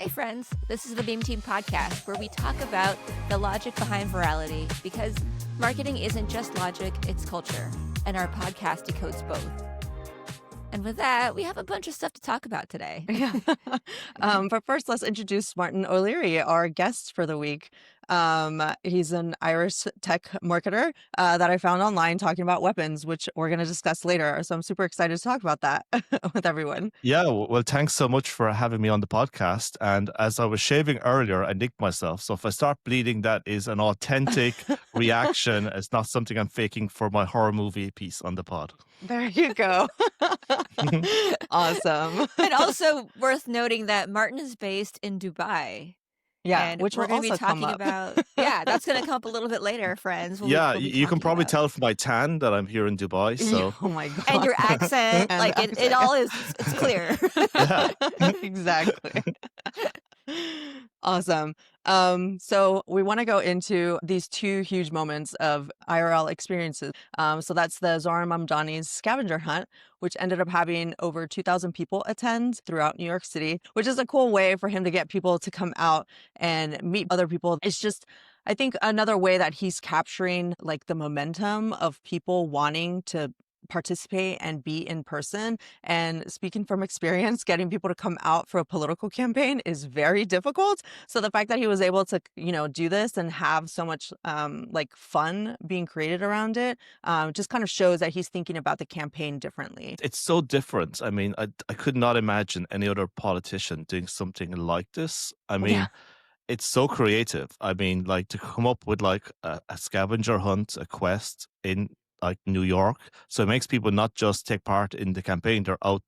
Hey friends, this is the Beam Team podcast where we talk about the logic behind virality because marketing isn't just logic, it's culture. And our podcast decodes both. And with that, we have a bunch of stuff to talk about today. Yeah. But first, let's introduce Martin O'Leary, our guest for the week. He's an Irish tech marketer that I found online talking about weapons, which we're going to discuss later. So I'm super excited to talk about that with everyone. Yeah, well, thanks so much for having me on the podcast. And as I was shaving earlier, I nicked myself. So if I start bleeding, that is an authentic reaction. It's not something I'm faking for my horror movie piece on the pod. There you go. Awesome. And also worth noting that Martin is based in Dubai. Yeah, and which we're will going to be also come talking up. about. Yeah, that's going to come up a little bit later, friends. Yeah, We'll be you can talking probably about. tell from my tan that I'm here in Dubai. So Oh my God. And your accent, And like the it accent. all is, it's clear. yeah. Exactly. Awesome. So we want to go into these two huge moments of IRL experiences. So that's the Zohran Mamdani's scavenger hunt, which ended up having over 2,000 people attend throughout New York City, which is a cool way for him to get people to come out and meet other people. It's just, I think, another way that he's capturing like the momentum of people wanting to participate and be in person. And speaking from experience, getting people to come out for a political campaign is very difficult. So the fact that he was able to, do this and have so much like fun being created around it, just kind of shows that he's thinking about the campaign differently. It's so different. I mean, I could not imagine any other politician doing something like this. I mean, Yeah. It's so creative. I mean, like to come up with like a scavenger hunt, a quest in like New York. So it makes people not just take part in the campaign, they're out,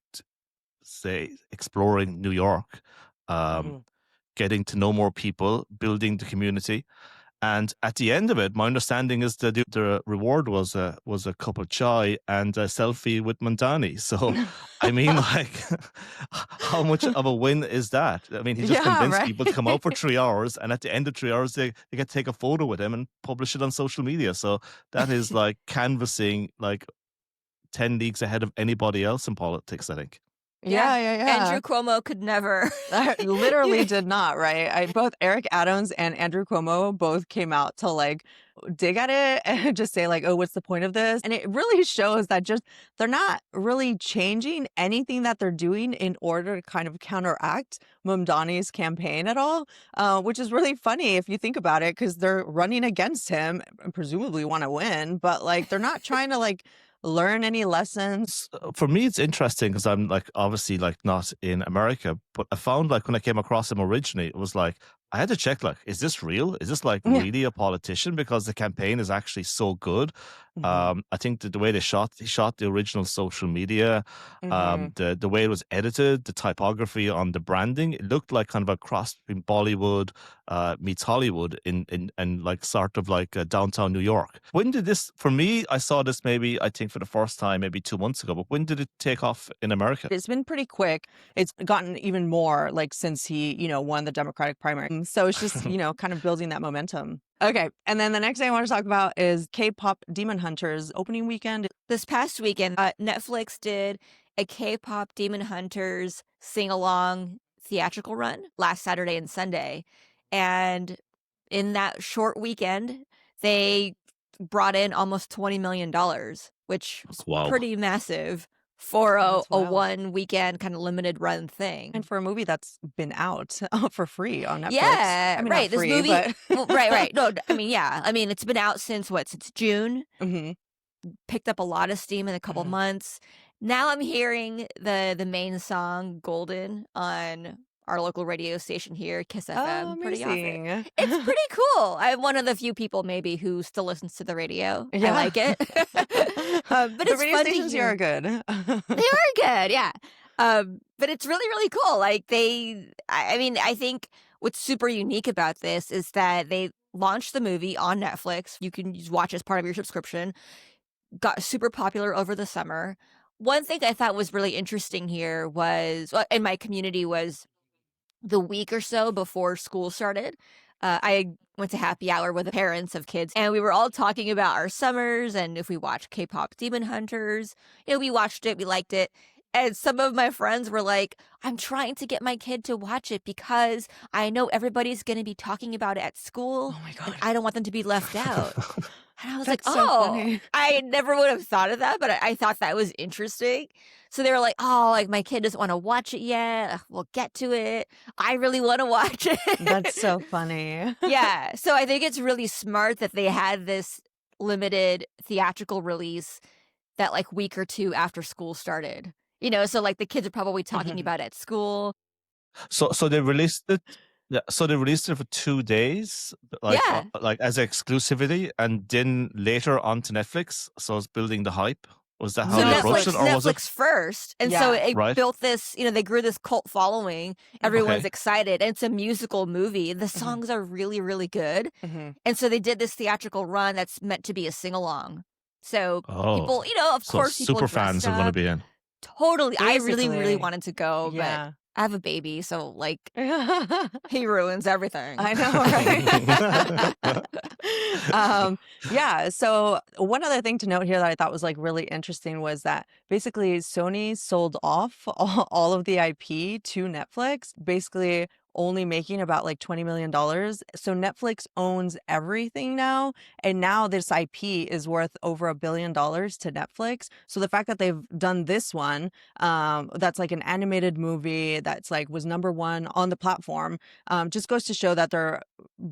say, exploring New York, Mhm. getting to know more people, building the community. And at the end of it, my understanding is that the reward was a cup of chai and a selfie with Mamdani. So, I mean, like, how much of a win is that? I mean, he just Yeah, convinced right. people to come out for 3 hours, and at the end of 3 hours, they get to take a photo with him and publish it on social media. So that is like canvassing like 10 leagues ahead of anybody else in politics, I think. Yeah. Andrew Cuomo could never. I literally did not, right? Both Eric Adams and Andrew Cuomo both came out to like dig at it and just say like, oh, what's the point of this? And it really shows that just they're not really changing anything that they're doing in order to kind of counteract Mamdani's campaign at all, which is really funny if you think about it, because they're running against him and presumably want to win, but like they're not trying to like learn any lessons. For me, it's interesting because I'm like obviously like not in America, but I found like when I came across him originally, it was like I had to check like, is this real? Is this like Yeah. really a politician? Because the campaign is actually so good. Mhm. I think that the way he shot the original social media, Mhm. the way it was edited, the typography on the branding, it looked like kind of a cross between Bollywood meets Hollywood in like sort of like downtown New York. When did this? For me, I saw this maybe I think for the first time maybe 2 months ago. But when did it take off in America? It's been pretty quick. It's gotten even more like since he, won the Democratic primary. So it's just, kind of building that momentum. Okay. And then the next thing I want to talk about is K-pop Demon Hunters opening weekend. This past weekend, Netflix did a K-pop Demon Hunters sing-along theatrical run last Saturday and Sunday. And in that short weekend, they brought in almost $20 million, which is Wow. pretty massive for a That's wild. one weekend kind of limited run thing. And for a movie that's been out for free on Netflix. Yeah, I mean, right. not free, This movie, but... well, right. No, I mean, yeah. I mean, it's been out since June. Mhm. Picked up a lot of steam in a couple Mhm. months. Now I'm hearing the main song "Golden" on our local radio station here, Kiss FM, Oh, pretty often. amazing. It's pretty cool. I'm one of the few people maybe who still listens to the radio. Yeah. I like it. But The it's radio fun to stations here hear. are good. They are good, yeah. But it's really, really cool. Like I mean, I think what's super unique about this is that they launched the movie on Netflix. You can just watch as part of your subscription. Got super popular over the summer. One thing I thought was really interesting here was, in my community, was the week or so before school started. I went to happy hour with the parents of kids, and we were all talking about our summers and if we watched K-pop Demon Hunters. We watched it, we liked it. And some of my friends were like, I'm trying to get my kid to watch it because I know everybody's going to be talking about it at school Oh my and God. I don't want them to be left out. And I was like, That's so oh, funny. I never would have thought of that, but I thought that was interesting. So they were like, oh, like my kid doesn't want to watch it yet. Ugh, we'll get to it. I really want to watch That's it. so funny. Yeah. So I think it's really smart that they had this limited theatrical release that like week or two after school started. So like the kids are probably talking Mhm. about it at school. So they released it. Yeah, so they released it for 2 days, Yeah. like as exclusivity, and then later onto Netflix. So it's building the hype. Was that how So they No. approached Netflix, it, or was it Netflix first. And so Yeah. it right? built this, they grew this cult following. Everyone's Okay. excited. And it's a musical movie. The Mhm. songs are really, really good. Mhm. And so they did this theatrical run that's meant to be a sing-along. So people, Oh, of so course, people super dressed fans are going to up. be in. Totally. I really, really Basically. wanted to go, but Yeah. I have a baby. So like I he ruins everything. know, right? Yeah. So one other thing to note here that I thought was like really interesting was that basically Sony sold off all of the IP to Netflix, basically only making about like $20 million. So Netflix owns everything now. And now this IP is worth over $1 billion to Netflix. So the fact that they've done this one, that's like an animated movie that's like was #1 on the platform, just goes to show that they're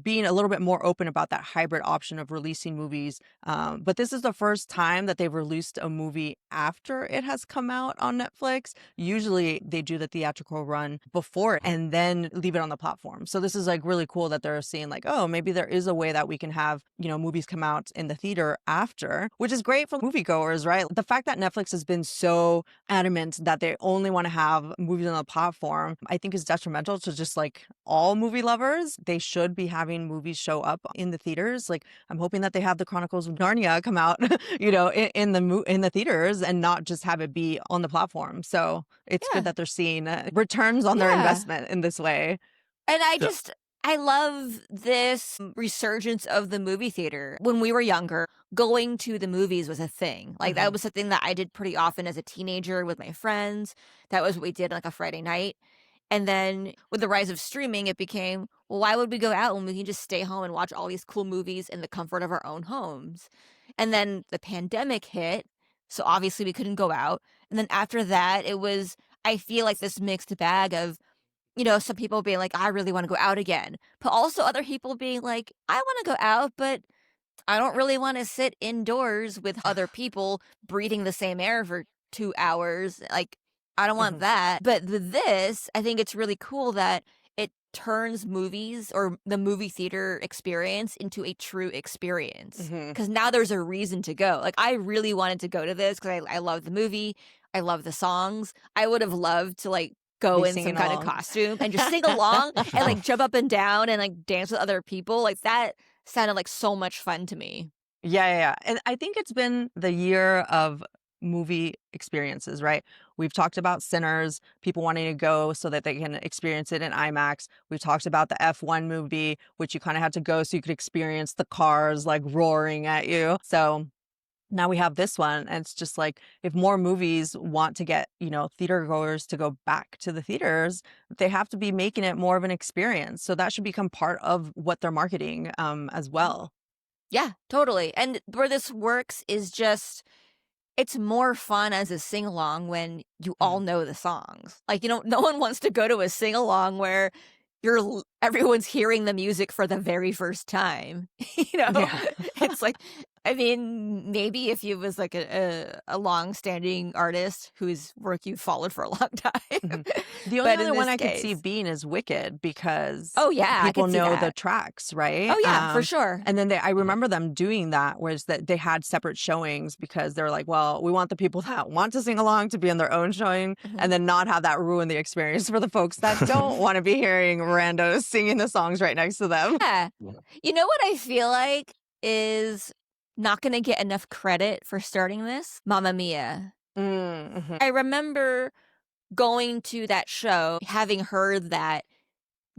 being a little bit more open about that hybrid option of releasing movies. But this is the first time that they've released a movie after it has come out on Netflix. Usually they do the theatrical run before and then leave it on the platform. So this is like really cool that they're seeing like, oh, maybe there is a way that we can have, movies come out in the theater after, which is great for moviegoers, right? The fact that Netflix has been so adamant that they only want to have movies on the platform, I think is detrimental to just like all movie lovers. They should be having movies show up in the theaters. Like I'm hoping that they have the Chronicles of Narnia come out, in the theaters and not just have it be on the platform. So it's Yeah. good that they're seeing returns on their Yeah. investment in this way. And Yeah. I love this resurgence of the movie theater. When we were younger, going to the movies was a thing. Like that Mhm. was something that I did pretty often as a teenager with my friends. That was what we did on like a Friday night. And then with the rise of streaming, it became, well, why would we go out when we can just stay home and watch all these cool movies in the comfort of our own homes? And then the pandemic hit. So obviously we couldn't go out. And then after that, I feel like this mixed bag of, some people being like, I really want to go out again. But also other people being like, I want to go out, but I don't really want to sit indoors with other people breathing the same air for 2 hours. Like, I don't want Mhm. that. But with this, I think it's really cool that it turns movies or the movie theater experience into a true experience. Mhm. Because now there's a reason to go. Like, I really wanted to go to this because I love the movie. I love the songs. I would have loved to, like, go Be in some singing kind of along. costume and just sing along and, like, jump up and down and, like, dance with other people. Like, that sounded like so much fun to me. Yeah. And I think it's been the year of movie experiences, right? We've talked about Sinners, people wanting to go so that they can experience it in IMAX. We've talked about the F1 movie, which you kind of had to go so you could experience the cars like roaring at you. So now we have this one, and it's just like if more movies want to get, theater goers to go back to the theaters, they have to be making it more of an experience. So that should become part of what they're marketing as well. Yeah, totally. And where this works is just it's more fun as a sing along when you all know the songs. Like, no one wants to go to a sing along where everyone's hearing the music for the very first time. Yeah. It's like, I mean, maybe if you was like a long-standing artist whose work you followed for a long time. Mhm. The only But in other one this I could see case, being is Wicked because oh yeah, I people could see know the that. tracks, right? Oh yeah, for sure. And then I remember them doing that, whereas that they had separate showings because they're like, well, we want the people that want to sing along to be in their own showing Mhm. and then not have that ruin the experience for the folks that don't want to be hearing randos singing the songs right next to them. Yeah. You know what I feel like is not going to get enough credit for starting this? Mamma Mia. Mm-hmm. I remember going to that show, having heard that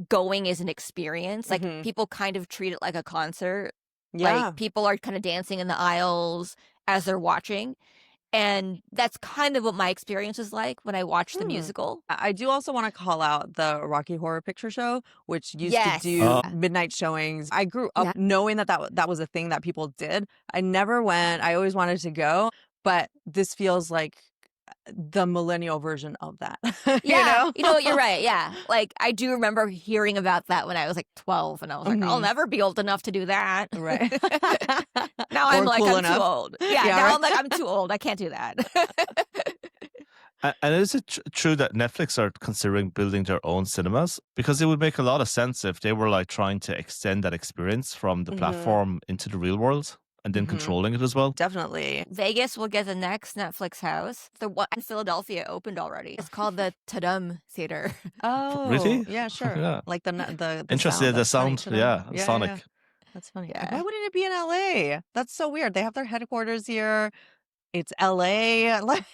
going is an experience. Like, Mhm. people kind of treat it like a concert. Yeah. Like, people are kind of dancing in the aisles as they're watching. And that's kind of what my experience was like when I watched the musical. I do also want to call out the Rocky Horror Picture Show, which used to Yes. do midnight showings. I grew up knowing that was a thing that people did. I never went. I always wanted to go, but this feels like the millennial version of that. Yeah. You know what? You're right. Yeah. Like, I do remember hearing about that when I was like 12, and I was like, I'll never be old enough to do that. Right. Now I'm like, cool I'm too old. Yeah. Now I'm like, I'm too old. I can't do that. And is it true that Netflix are considering building their own cinemas? Because it would make a lot of sense if they were like trying to extend that experience from the platform into the real world and then controlling it as well. Definitely. Vegas will get the next Netflix house. The one in Philadelphia opened already. It's called the Tadum Theater. Oh, Really? yeah, sure. Yeah. Like the Interesting. The sound. sound. Yeah. Sonic. Yeah. That's funny. Yeah. Why wouldn't it be in LA? That's so weird. They have their headquarters here. It's LA. Like,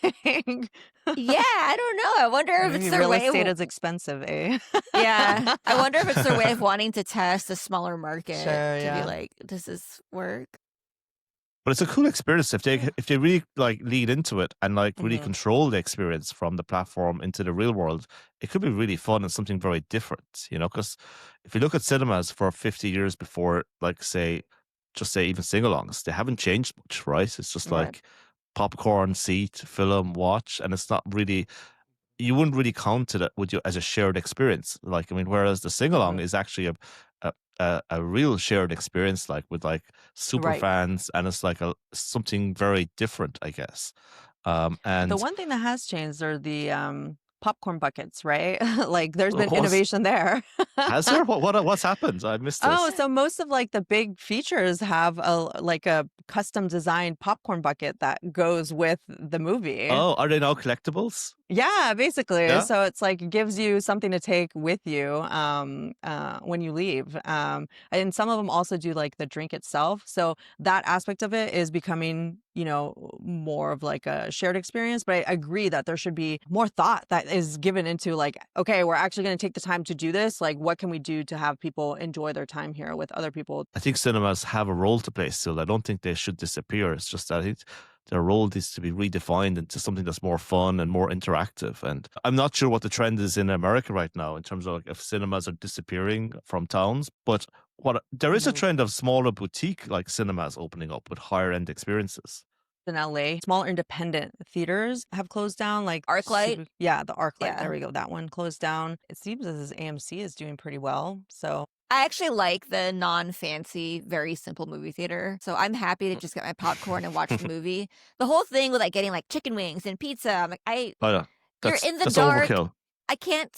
Yeah, I don't know. I wonder if it's their real way. estate is expensive, eh? Yeah, I wonder if it's their way of wanting to test a smaller market Sure, to yeah. be like, does this work? But it's a cool experience if they really like lead into it and like really control the experience from the platform into the real world. It could be really fun and something very different, you know. Because if you look at cinemas for 50 years before, like say even sing-alongs, they haven't changed much, right? It's just like popcorn, seat, film, watch, and it's not really. You wouldn't really count it with you as a shared experience. Like, I mean, whereas the sing-along is actually a real shared experience, like with like super fans, and it's like something very different, I guess. And The one thing that has changed are the popcorn buckets, right? Like there's been innovation there. has there? What's happened? I missed this. Oh, so most of like the big features have a custom designed popcorn bucket that goes with the movie. Oh, are they now collectibles? Yeah, basically. Yeah? So it's like gives you something to take with you when you leave. And some of them also do like the drink itself. So that aspect of it is becoming, more of like a shared experience. But I agree that there should be more thought that is given into like, okay, we're actually going to take the time to do this. Like, what can we do to have people enjoy their time here with other people? I think cinemas have a role to play still. I don't think they should disappear. It's just that I think their role needs to be redefined into something that's more fun and more interactive. And I'm not sure what the trend is in America right now in terms of like if cinemas are disappearing from towns. But there is a trend of smaller boutique like cinemas opening up with higher end experiences. In LA, smaller independent theaters have closed down, like ArcLight? Yeah, the ArcLight. Yeah. There we go. That one closed down. It seems as AMC is doing pretty well. So I actually like the non-fancy, very simple movie theater. So I'm happy to just get my popcorn and watch the movie. The whole thing with like getting like chicken wings and pizza, I'm like, you're in the that's dark. Overkill. I can't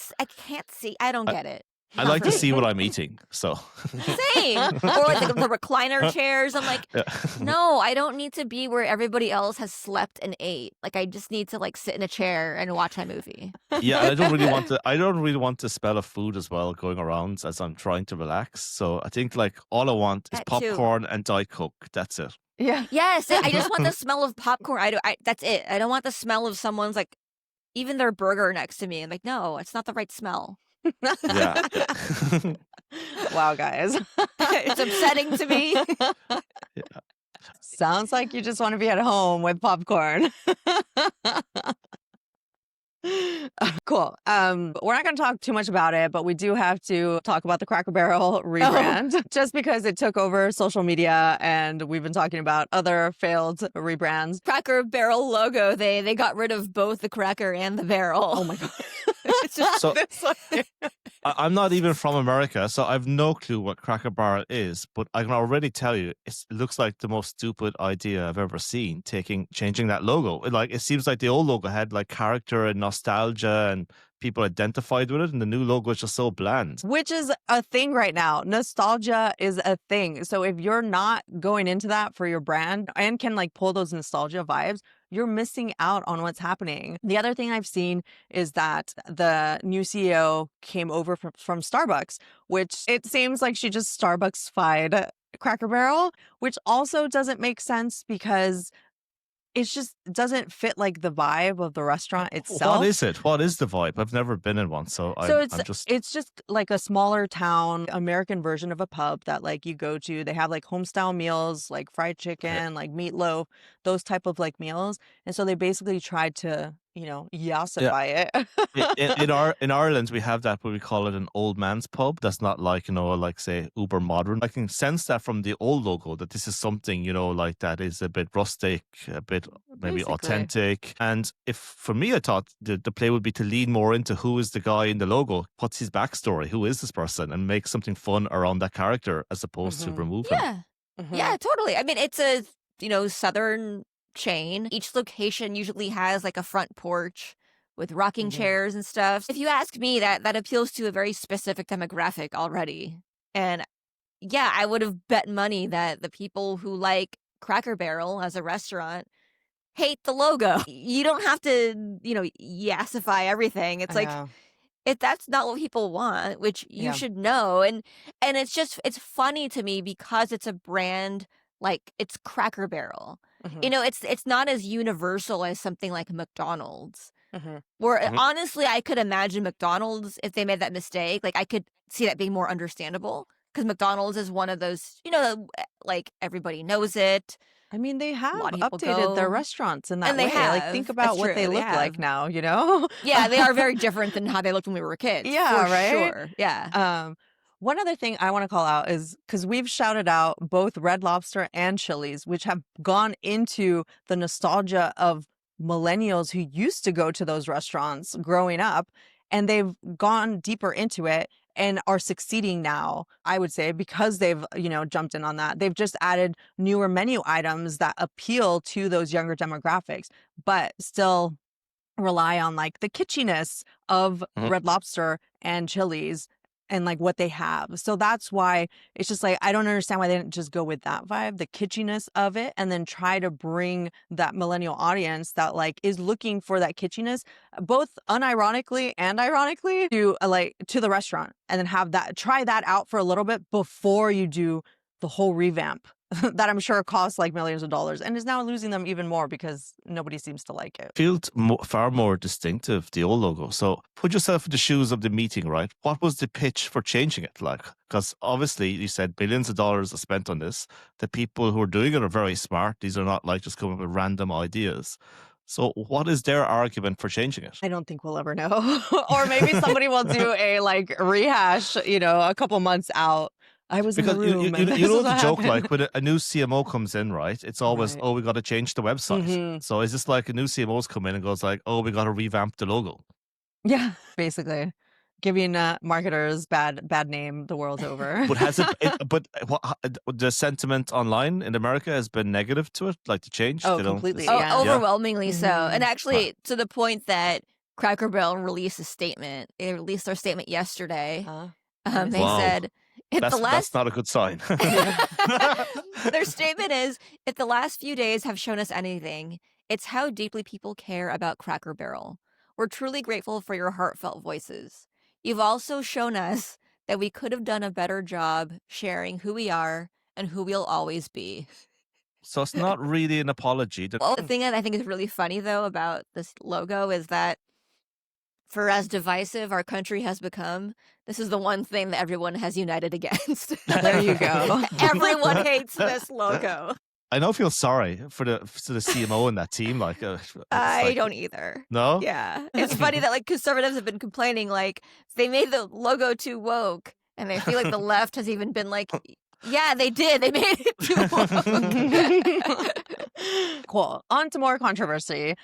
see. I don't get it. I like to see what I'm eating, so. Same. Or like the recliner chairs. I'm like, no, I don't need to be where everybody else has slept and ate. Like, I just need to like sit in a chair and watch my movie. Yeah, I don't really want the smell of food as well going around as I'm trying to relax. So I think like all I want is popcorn and Diet Coke. That's it. Yeah. Yes, I just want the smell of popcorn. That's it. I don't want the smell of someone's like even their burger next to me. I'm like, no, it's not the right smell. Yeah. Wow, guys. It's upsetting to me. Yeah. Sounds like you just want to be at home with popcorn. Cool. We're not going to talk too much about it, but we do have to talk about the Cracker Barrel rebrand just because it took over social media and we've been talking about other failed rebrands. Cracker Barrel logo, they got rid of both the cracker and the barrel. Oh my God. It's just So- this one. I'm not even from America, so I've no clue what Cracker Barrel is, but I can already tell you it looks like the most stupid idea I've ever seen, changing that logo. It seems like the old logo had like character and nostalgia and people identified with it, and the new logo is just so bland. Which is a thing right now. Nostalgia is a thing. So if you're not going into that for your brand and can like pull those nostalgia vibes, you're missing out on what's happening. The other thing I've seen is that the new CEO came over from Starbucks, which it seems like she just Starbucks-fied Cracker Barrel, which also doesn't make sense because it just doesn't fit like the vibe of the restaurant What itself. is it? What is the vibe? I've never been in one, so So I'm just it's just like a smaller town American version of a pub that like you go to. They have like home style meals, like fried okay. chicken, like meatloaf, those type of like meals. And so they basically tried to, Yeah. yassify it. In Ireland, we have that, what we call it, an old man's pub. That's not like, like say uber modern. I can sense that from the old logo that this is something, like that is a bit rustic, a bit maybe Basically. authentic. And if for me, I thought the play would be to lean more into who is the guy in the logo, what's his backstory, who is this person, and make something fun around that character as opposed to Hmm. remove him. Yeah. Hmm. Yeah, totally. I mean, it's a, southern chain. Each location usually has like a front porch with rocking Hmm. chairs and stuff. If you ask me, that appeals to a very specific demographic already. And yeah, I would have bet money that the people who like Cracker Barrel as a restaurant hate the logo. You don't have to, yassify everything. It's I like, know. if that's not what people want, which you Yeah. should know, and it's funny to me because it's a brand like it's Cracker Barrel. Hmm. It's not as universal as something like McDonald's. Hmm. Where Mhm. honestly, I could imagine McDonald's if they made that mistake. Like I could see that being more understandable because McDonald's is one of those, like everybody knows it. I mean, they A have lot of people updated their go, restaurants in that and they way. Like, think have. That's about what they true. They look like have. now, you know? Yeah, they are very different than how they looked when we were kids. Yeah, For right? sure. Yeah. One other thing I want to call out is because we've shouted out both Red Lobster and Chili's, which have gone into the nostalgia of millennials who used to go to those restaurants growing up, and they've gone deeper into it and are succeeding now, I would say, because they've, jumped in on that. They've just added newer menu items that appeal to those younger demographics, but still rely on like the kitschiness of Mhm. Red Lobster and Chili's and like what they have. So that's why it's just like I don't understand why they didn't just go with that vibe, the kitschiness of it, and then try to bring that millennial audience that like is looking for that kitschiness, both unironically and ironically, to to the restaurant, and then have that try that out for a little bit before you do the whole revamp that I'm sure costs like millions of dollars and is now losing them even more because nobody seems to like it. Felt far more distinctive, the old logo. So put yourself in the shoes of the meeting, right? What was the pitch for changing it like? Because obviously you said billions of dollars are spent on this. The people who are doing it are very smart. These are not like just coming up with random ideas. So what is their argument for changing it? I don't think we'll ever know. Or maybe somebody will do a like rehash, a couple months out. I was in the Because room and this is the what joke, happened. like when a new CMO comes in, right? It's always, Right. oh, we got to change the website. Mhm. So is this like a new CMO's come in and goes like, oh, we got to revamp the logo? Yeah, basically. Giving marketers bad name the world over. But has the sentiment online in America has been negative to it, like the change? Oh, They don't. completely. Oh, Yeah. overwhelmingly so. And Mhm. actually, to the point that Cracker Barrel released a statement. They released their statement yesterday. Huh? They Wow. said, if the That's last not a good sign. their statement is, if the last few days have shown us anything, it's how deeply people care about Cracker Barrel. We're truly grateful for your heartfelt voices. You've also shown us that we could have done a better job sharing who we are and who we'll always be. So it's not really an apology. Well, the thing that I think is really funny, though, about this logo is that for as divisive our country has become, this is the one thing that everyone has united against. There you go. Everyone hates this logo. I don't feel sorry for the CMO and that team. Like, it's I like- don't either. No. Yeah. It's funny that like conservatives have been complaining like they made the logo too woke, and I feel like the left has even been like, yeah, they did. They made it too woke. Cool. On to more controversy.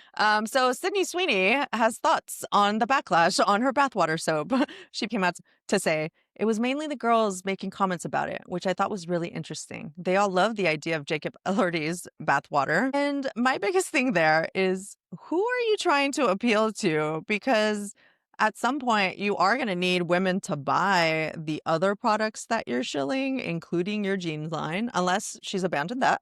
So Sydney Sweeney has thoughts on the backlash on her bathwater soap. She came out to say, it was mainly the girls making comments about it, which I thought was really interesting. They all love the idea of Jacob Elordi's bathwater. And my biggest thing there is, who are you trying to appeal to? Because at some point, you are going to need women to buy the other products that you're shilling, including your jeans line, unless she's abandoned that.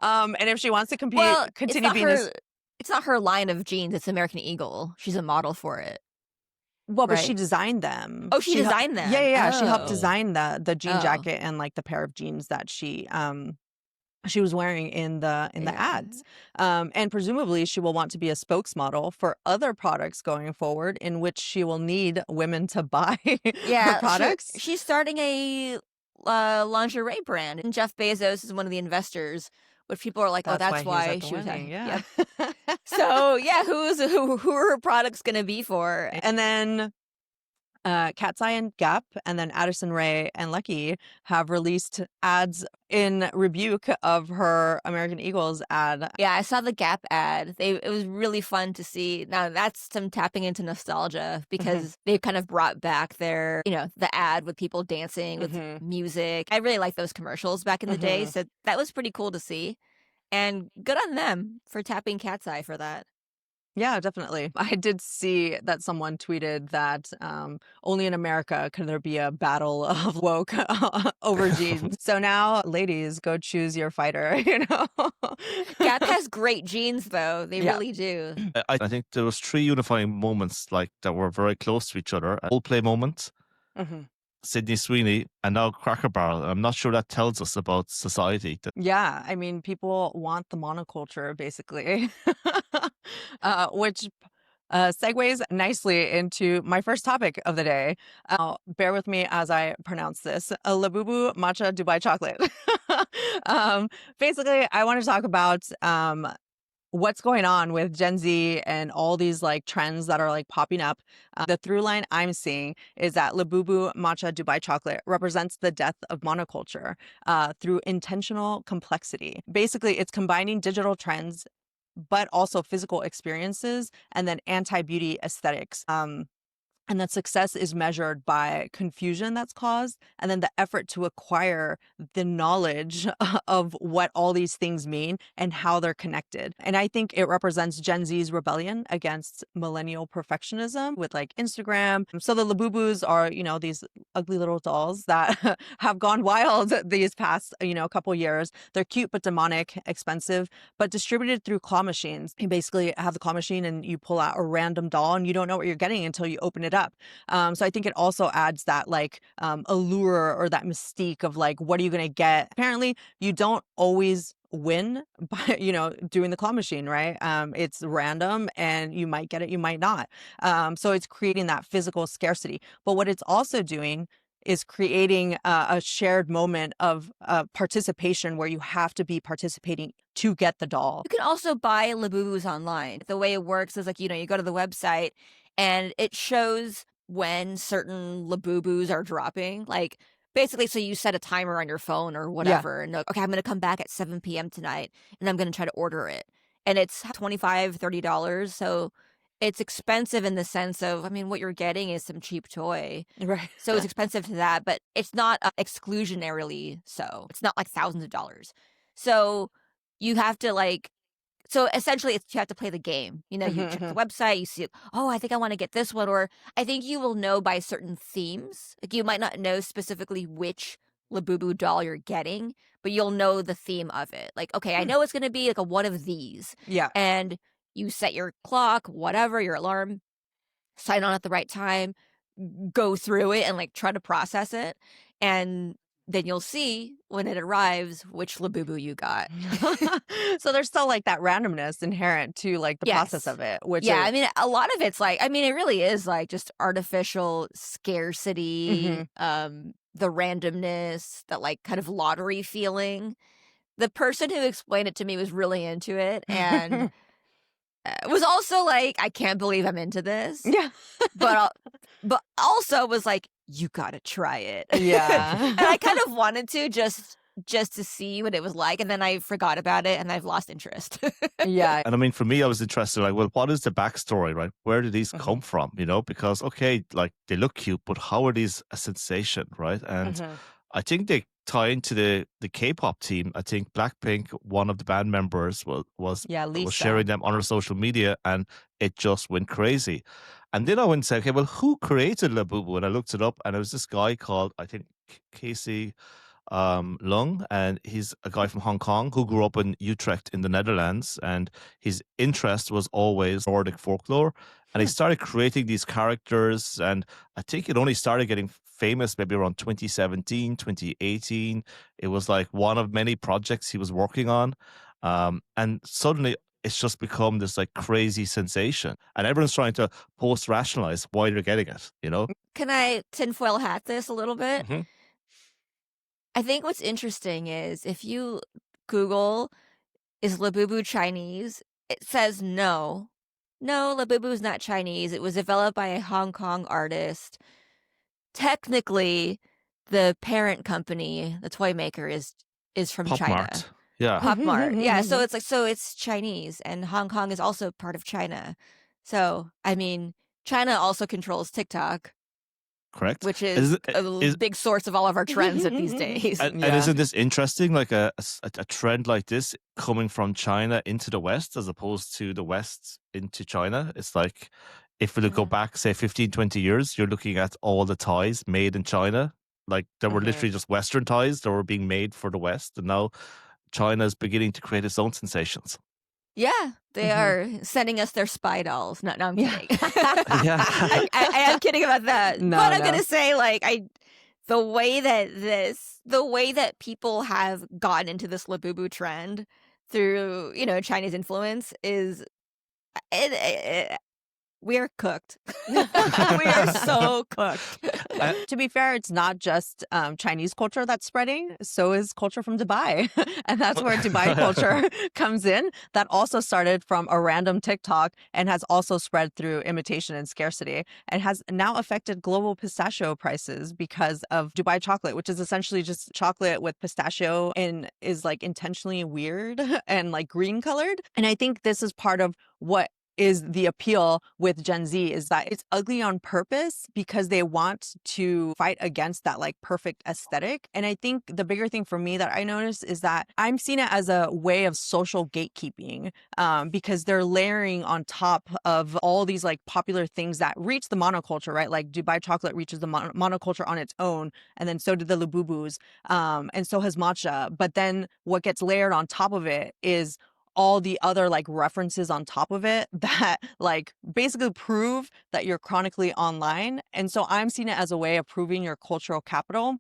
And if she wants to continue being this. It's not her line of jeans. It's American Eagle. She's a model for it. Well, but she right? designed them. Oh, she designed them? Yeah. She helped Oh. design the jean Oh. jacket and like the pair of jeans that she she was wearing in the ads. And presumably she will want to be a spokesmodel for other products going forward, in which she will need women to buy her Yeah, products. she's starting a lingerie brand, and Jeff Bezos is one of the investors. Which people are like, oh, that's That's why he was why at the she was. wedding. Yep. Yeah. So yeah, who are her products gonna be for? And then Cat's Eye and Gap, and then Addison Rae and Lucky have released ads in rebuke of her American Eagles ad. Yeah, I saw the Gap ad. It was really fun to see. Now that's some tapping into nostalgia because they kind of brought back their, the ad with people dancing with music. I really like those commercials back in the day, so that was pretty cool to see. And good on them for tapping Cat's Eye for that. Yeah, definitely. I did see that someone tweeted that only in America can there be a battle of woke over jeans. So now, ladies, go choose your fighter, Gap has great jeans, though. They Yeah. really do. I think there was 3 unifying moments like that were very close to each other. Coldplay moment, Sydney Sweeney, and now Cracker Barrel. I'm not sure that tells us about society. Yeah, I mean, people want the monoculture, basically, which segues nicely into my first topic of the day. Bear with me as I pronounce this. A Labubu matcha Dubai chocolate. Basically, I want to talk about what's going on with Gen Z and all these like trends that are like popping up. The through line I'm seeing is that Labubu matcha Dubai chocolate represents the death of monoculture through intentional complexity. Basically, it's combining digital trends but also physical experiences and then anti-beauty aesthetics. And that success is measured by confusion that's caused, and then the effort to acquire the knowledge of what all these things mean and how they're connected. And I think it represents Gen Z's rebellion against millennial perfectionism with like Instagram. So the Labubus are, these ugly little dolls that have gone wild these past, couple years. They're cute but demonic, expensive, but distributed through claw machines. You basically have the claw machine and you pull out a random doll and you don't know what you're getting until you open it up. So I think it also adds that like allure or that mystique of like, what are you going to get? Apparently, you don't always win by, doing the claw machine, right? It's random and you might get it, you might not. So it's creating that physical scarcity. But what it's also doing is creating a shared moment of participation where you have to be participating to get the doll. You can also buy Labubus online. The way it works is like, you go to the website and it shows when certain Labubus are dropping. Like, basically, so you set a timer on your phone or whatever. And okay, I'm going to come back at 7 p.m. tonight and I'm going to try to order it. And it's $25, $30. So it's expensive in the sense of, what you're getting is some cheap toy. Right. So it's expensive to that, but it's not exclusionarily so. It's not like thousands of dollars. So you have to so essentially you have to play the game. You check the website, you see, oh, I think I want to get this one. Or I think you will know by certain themes. Like you might not know specifically which Labubu doll you're getting, but you'll know the theme of it. Like, okay, I know it's going to be like a one of these. Yeah. And you set your clock, whatever, your alarm, sign on at the right time, go through it and try to process it. And then you'll see when it arrives which Labubu you got. So there's still like that randomness inherent to like the process of it. Which a lot of it's it really is just artificial scarcity, the randomness, that kind of lottery feeling. The person who explained it to me was really into it and was also I can't believe I'm into this. Yeah. but also was you gotta try it. Yeah. And I kind of wanted to just to see what it was like, and then I forgot about it and I've lost interest. Yeah. And for me, I was interested, what is the backstory, right? Where did these come from, Because, okay, they look cute, but how are these a sensation, right? And I think they tie into the K-pop team. I think Blackpink, one of the band members was sharing them on her social media, and it just went crazy. And then I went and said, okay, well, who created Labubu? And I looked it up, and it was this guy called, I think, Casey Lung, and he's a guy from Hong Kong who grew up in Utrecht in the Netherlands, and his interest was always Nordic folklore. And he started creating these characters. And I think it only started getting famous maybe around 2017, 2018. It was like one of many projects he was working on. And suddenly it's just become this like crazy sensation. And everyone's trying to post rationalize why they're getting it, you know? Can I tinfoil hat this a little bit? Mhm. I think what's interesting is if you Google, is Labubu Chinese? It says no. No, Labubu is not Chinese. It was developed by a Hong Kong artist. Technically, the parent company, the toy maker, is from Pop China. Mart. Yeah. Pop Mart. Yeah, so it's Chinese, and Hong Kong is also part of China. So, I mean, China also controls TikTok, Correct. which is a is big source of all of our trends at these days. and isn't this interesting? Like a trend like this coming from China into the West as opposed to the West into China. It's like if we go back, say 15, 20 years, you're looking at all the toys made in China. Like there were literally just Western toys that were being made for the West. And now China is beginning to create its own sensations. Yeah, they are sending us their spy dolls. No, I'm kidding. Yeah. I am kidding about that. No, but I'm no. gonna say, like, the way that people have gotten into this Labubu trend through, Chinese influence is we're cooked. We are so cooked. To be fair, it's not just Chinese culture that's spreading. So is culture from Dubai. And that's where Dubai culture comes in. That also started from a random TikTok and has also spread through imitation and scarcity and has now affected global pistachio prices because of Dubai chocolate, which is essentially just chocolate with pistachio and is like intentionally weird and like green colored. And I think this is part of what is the appeal with Gen Z is that it's ugly on purpose because they want to fight against that like perfect aesthetic. And I think the bigger thing for me that I noticed is that I'm seeing it as a way of social gatekeeping because they're layering on top of all these like popular things that reach the monoculture, right? Like Dubai chocolate reaches the monoculture on its own. And then so did the Labubus. And so has matcha. But then what gets layered on top of it is all the other like references on top of it that like basically prove that you're chronically online. And so I'm seeing it as a way of proving your cultural capital,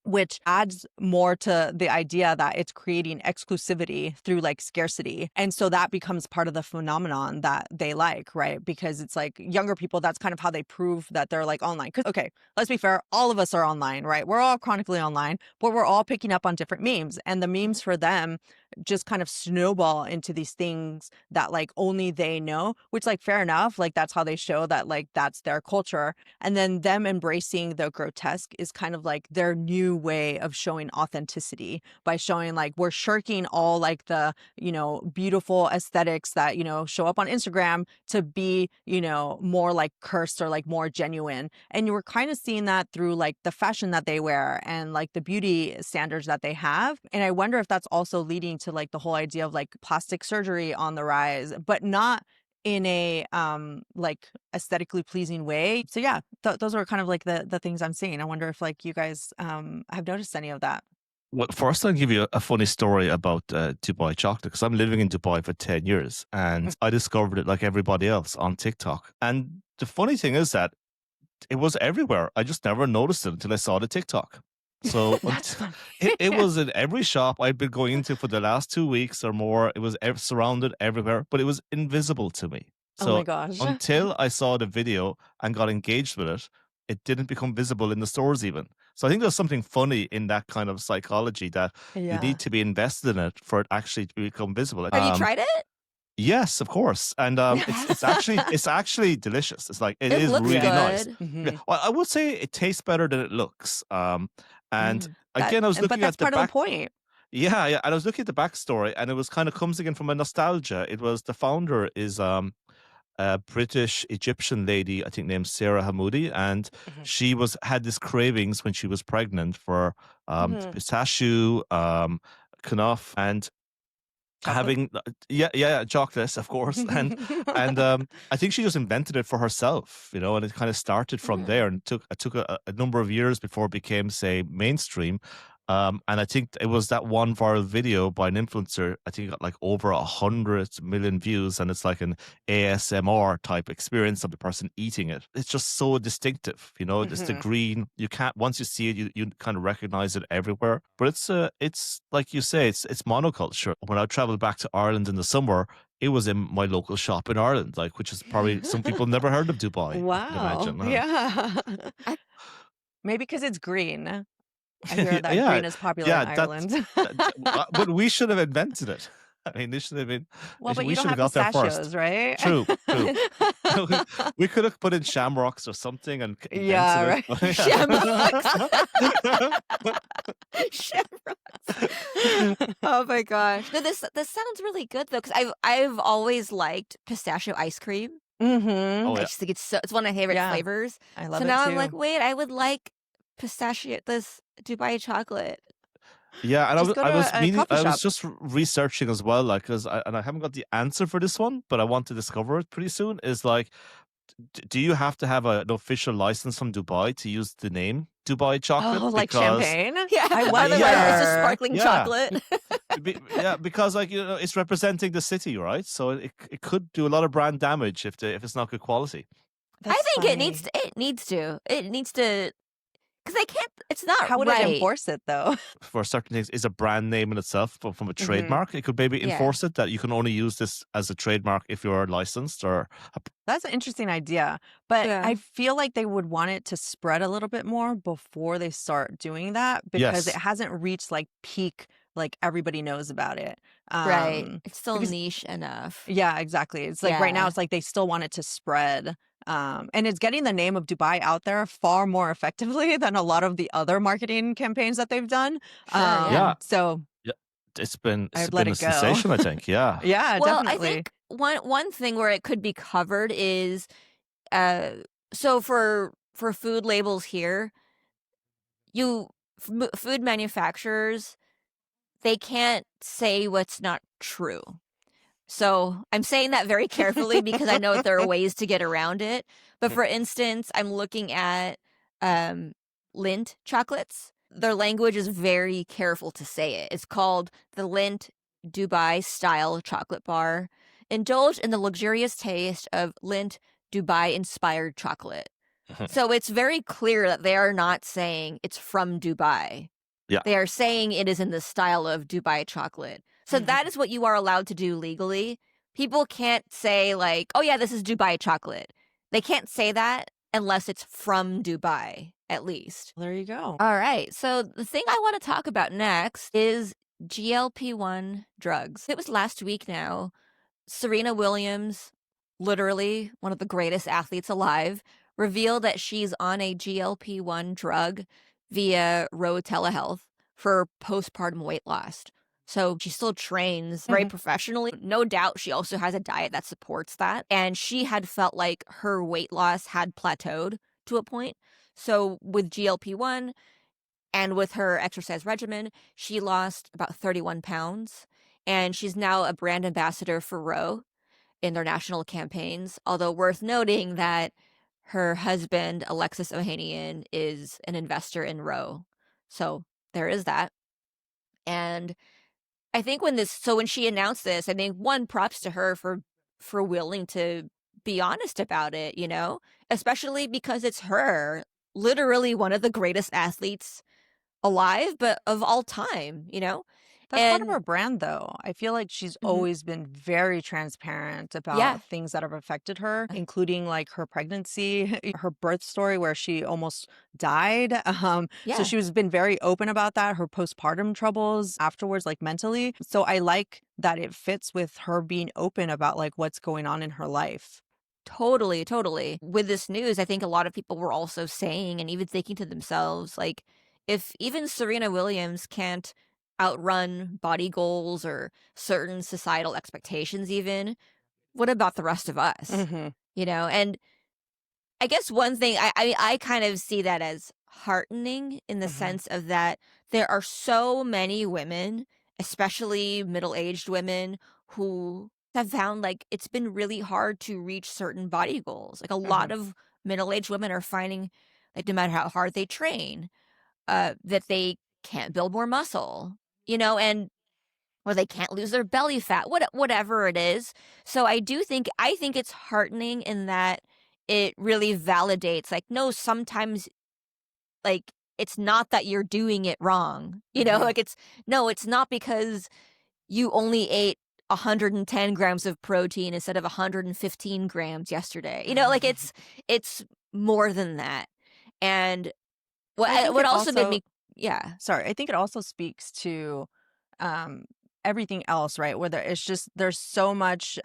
which adds more to the idea that it's creating exclusivity through like scarcity. And so that becomes part of the phenomenon that they like, right? Because it's like younger people, that's kind of how they prove that they're like online. Because, okay, let's be fair, all of us are online, right? We're all chronically online, but we're all picking up on different memes. And the memes for them just kind of snowball into these things that like only they know, which like fair enough. Like that's how they show that like that's their culture. And then them embracing the grotesque is kind of like their new way of showing authenticity by showing like we're shirking all like the, beautiful aesthetics that, show up on Instagram to be, more like cursed or like more genuine. And you were kind of seeing that through like the fashion that they wear and like the beauty standards that they have. And I wonder if that's also leading to like the whole idea of like plastic surgery on the rise, but not in a like aesthetically pleasing way. So yeah, those are kind of like the things I'm seeing. I wonder if like you guys have noticed any of that. Well, first, I'll give you a funny story about Dubai chocolate because I'm living in Dubai for 10 years and I discovered it like everybody else on TikTok. And the funny thing is that it was everywhere. I just never noticed it until I saw the TikTok. So it was in every shop I'd been going into for the last 2 weeks or more. It was surrounded everywhere, but it was invisible to me. So Oh my gosh. until I saw the video and got engaged with it, it didn't become visible in the stores even. So I think there's something funny in that kind of psychology that you need to be invested in it for it actually to become visible. Have you tried it? Yes, of course, and it's actually delicious. It's like it is looks really good. nice. Mhm. Yeah, well, I would say it tastes better than it looks. And again, I was But looking that's at the part of back. the point. Yeah, and I was looking at the backstory, and it was kind of comes again from a nostalgia. It was the founder is a British Egyptian lady, I think named Sarah Hamoudi, and she had this cravings when she was pregnant for pistachio, knaf, and having chocolate, of course, and I think she just invented it for herself, and it kind of started from there, and it took a number of years before it became, say, mainstream. And I think it was that one viral video by an influencer. I think it got like over 100 million views, and it's like an ASMR type experience of the person eating it. It's just so distinctive, you know. It's the Mhm. green. You can't once you see it, you kind of recognize it everywhere. But it's like you say, it's monoculture. When I traveled back to Ireland in the summer, it was in my local shop in Ireland, like which is probably some people never heard of Dubai. I can Wow. imagine. Yeah. I Maybe because it's green. I hear that Yeah, green is popular in yeah, that's Ireland. but we should have invented it. I mean, this should have been Well, but we you don't should have have got there first. pistachios, right? True, true. We could have put in shamrocks or something and Yeah, invented it. right. Shamrocks. Shamrocks. Oh my gosh. No, this sounds really good though, because I've always liked pistachio ice cream. Mhm. Oh, I yeah. just think it's one of my favorite Yeah, flavors. I So love it now I'm like, too. wait, I would like this Dubai chocolate. Yeah, and Just go I to was a meaning coffee I was shop. just researching as well, like, and I haven't got the answer for this one, but I want to discover it pretty soon, is like, do you have to have an official license from Dubai to use the name Dubai chocolate? Oh, like Because champagne? Yeah. I Otherwise, it's just wonder. sparkling yeah, chocolate. yeah, because like it's representing the city, right? So it could do a lot of brand damage if it's not good quality. I That's think it needs funny. to. It needs to. Because they can't. It's not How would it right. enforce it though? For certain things, is a brand name in itself, but from a Mhm. trademark, it could maybe Yeah. enforce it that you can only use this as a trademark if you're licensed or That's an interesting idea, but I Yeah. feel like they would want it to spread a little bit more before they start doing that because it yes. hasn't reached like peak, like everybody knows about it. Right. It's still Because niche enough. yeah, exactly. It's like right now Yeah. it's like they still want it to spread. And it's getting the name of Dubai out there far more effectively than a lot of the other marketing campaigns that they've done. Sure. Yeah. Yeah, So yeah, it's I'd let been a it go. sensation, I think. Yeah. Yeah, Well, I definitely. think one thing where it could be covered is uh so for food labels here, food manufacturers, they can't say what's not true. So I'm saying that very carefully because I know that there are ways to get around it. But for instance, I'm looking at um, Lindt chocolates. Their language is very careful to say it. It's called the Lindt Dubai style chocolate bar. Indulge in the luxurious taste of Lindt Dubai inspired chocolate. So it's very clear that they are not saying it's from Dubai. Yeah. They are saying it is in the style of Dubai chocolate. So that is what you are allowed to do legally. People can't say like, "Oh yeah, this is Dubai chocolate." They can't say that unless it's from Dubai, at least. There you go. All right. So the thing I want to talk about next is GLP-1 drugs. It was last week now. Serena Williams, literally one of the greatest athletes alive, revealed that she's on a GLP-1 drug via Ro Telehealth for postpartum weight loss. So she still trains very Mhm. professionally. No doubt she also has a diet that supports that. And she had felt like her weight loss had plateaued to a point. So with GLP-1 and with her exercise regimen, she lost about 31 pounds. And she's now a brand ambassador for Ro in their national campaigns. Although worth noting that her husband, Alexis Ohanian, is an investor in Ro. So there is that. And I think when she announced this, I think one, props to her for willing to be honest about it, you know, especially because it's her, literally one of the greatest athletes alive, but of all time, you know? That's part of And her brand, though. I feel like she's mhm, always been very transparent yeah, about things that have affected her, including like her pregnancy, her birth story where she almost died. So yeah, she's been very open about that, her postpartum troubles afterwards, like mentally. So I like that it fits with her being open about like what's going on in her life. totally, totally. With this news, I think a lot of people were also saying and even thinking to themselves, like, if even Serena Williams can't outrun body goals or certain societal expectations, even, what about the rest of us? Hmm. You know, and I guess one thing I kind of see that as heartening in the Hmm. sense of that there are so many women, especially middle-aged women, who have found like it's been really hard to reach certain body goals. Like a Hmm. lot of middle-aged women are finding like no matter how hard they train, that they can't build more muscle, and or they can't lose their belly fat, whatever it is. So I think it's heartening in that it really validates, like, no, sometimes, like, it's not that you're doing it wrong, Mhm. like, it's not because you only ate 110 grams of protein instead of 115 grams yesterday. Like, it's more than that. And Well, I think what it also made also me, yeah. sorry, I think it also speaks to um everything else, right? Whether it's just there's so much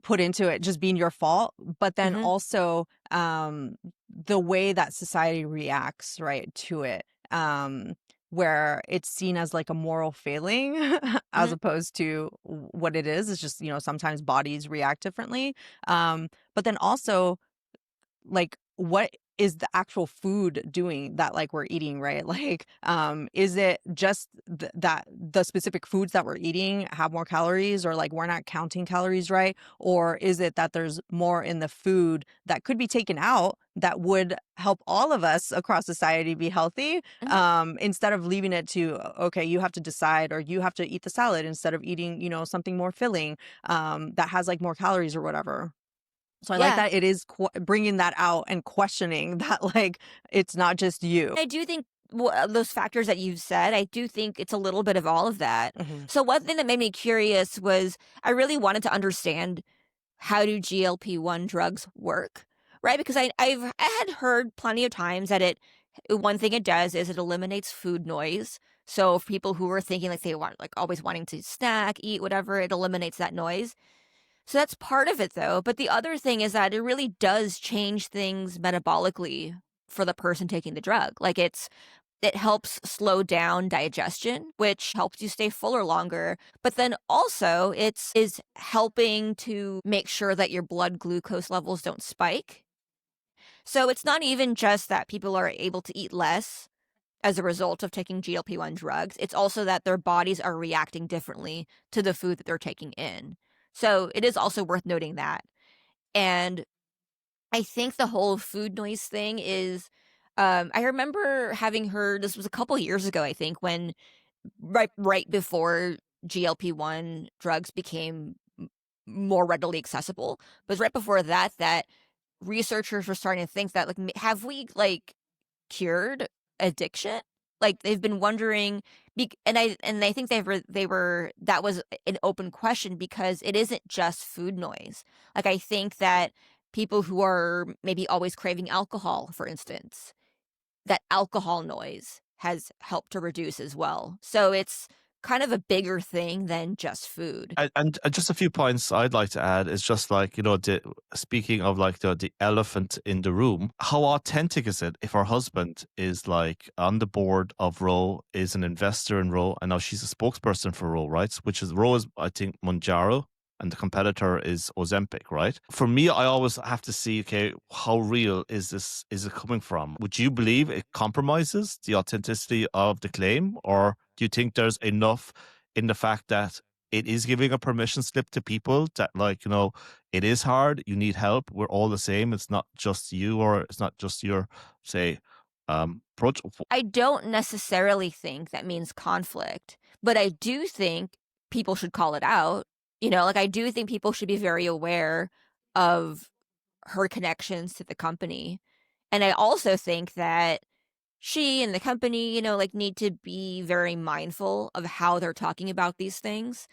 put into it just being your fault, but then Mhm, also the way that society reacts, right, to it, where it's seen as like a moral failing as mhm. opposed to what it is. It's just, sometimes bodies react differently. But then also, like, what is the actual food doing that, like, we're eating, right? Like, is it just that the specific foods that we're eating have more calories, or like we're not counting calories right? Or is it that there's more in the food that could be taken out that would help all of us across society be healthy, Mhm. instead of leaving it to, okay, you have to decide, or you have to eat the salad instead of eating, something more filling, that has like more calories or whatever. So I like Yeah. that it is bringing that out and questioning that, like, it's not just you. I do think those factors that you've said, I do think it's a little bit of all of that. Mhm. So one thing that made me curious was I really wanted to understand, how do GLP-1 drugs work? Right? Because I had heard plenty of times that one thing it does is it eliminates food noise. So for people who are thinking, like, they want, like, always wanting to snack, eat, whatever, it eliminates that noise. So that's part of it, though. But the other thing is that it really does change things metabolically for the person taking the drug. Like, it helps slow down digestion, which helps you stay fuller longer. But then also it's is helping to make sure that your blood glucose levels don't spike. So it's not even just that people are able to eat less as a result of taking GLP-1 drugs. It's also that their bodies are reacting differently to the food that they're taking in. So it is also worth noting that. And I think the whole food noise thing is, I remember having heard, this was a couple years ago, I think, when right before GLP-1 drugs became more readily accessible. But it was right before that researchers were starting to think that, like, have we, like, cured addiction? Like, they've been wondering, and I think they were that was an open question because it isn't just food noise. Like, I think that people who are maybe always craving alcohol, for instance, that alcohol noise has helped to reduce as well. So it's kind of a bigger thing than just food. And just a few points I'd like to add is just like, speaking of like the elephant in the room, how authentic is it if her husband is like on the board of Roe, is an investor in Roe, and now she's a spokesperson for Roe, right? Which is Roe is, I think, Monjaro, and the competitor is Ozempic, right? For me, I always have to see, okay, how real is this? Is it coming from? Would you believe it compromises the authenticity of the claim, or do you think there's enough in the fact that it is giving a permission slip to people that, like, it is hard, you need help, we're all the same, it's not just you, or it's not just your, say, approach. I don't necessarily think that means conflict, but I do think people should call it out. Like, I do think people should be very aware of her connections to the company. And I also think that she and the company, like, need to be very mindful of how they're talking about these things.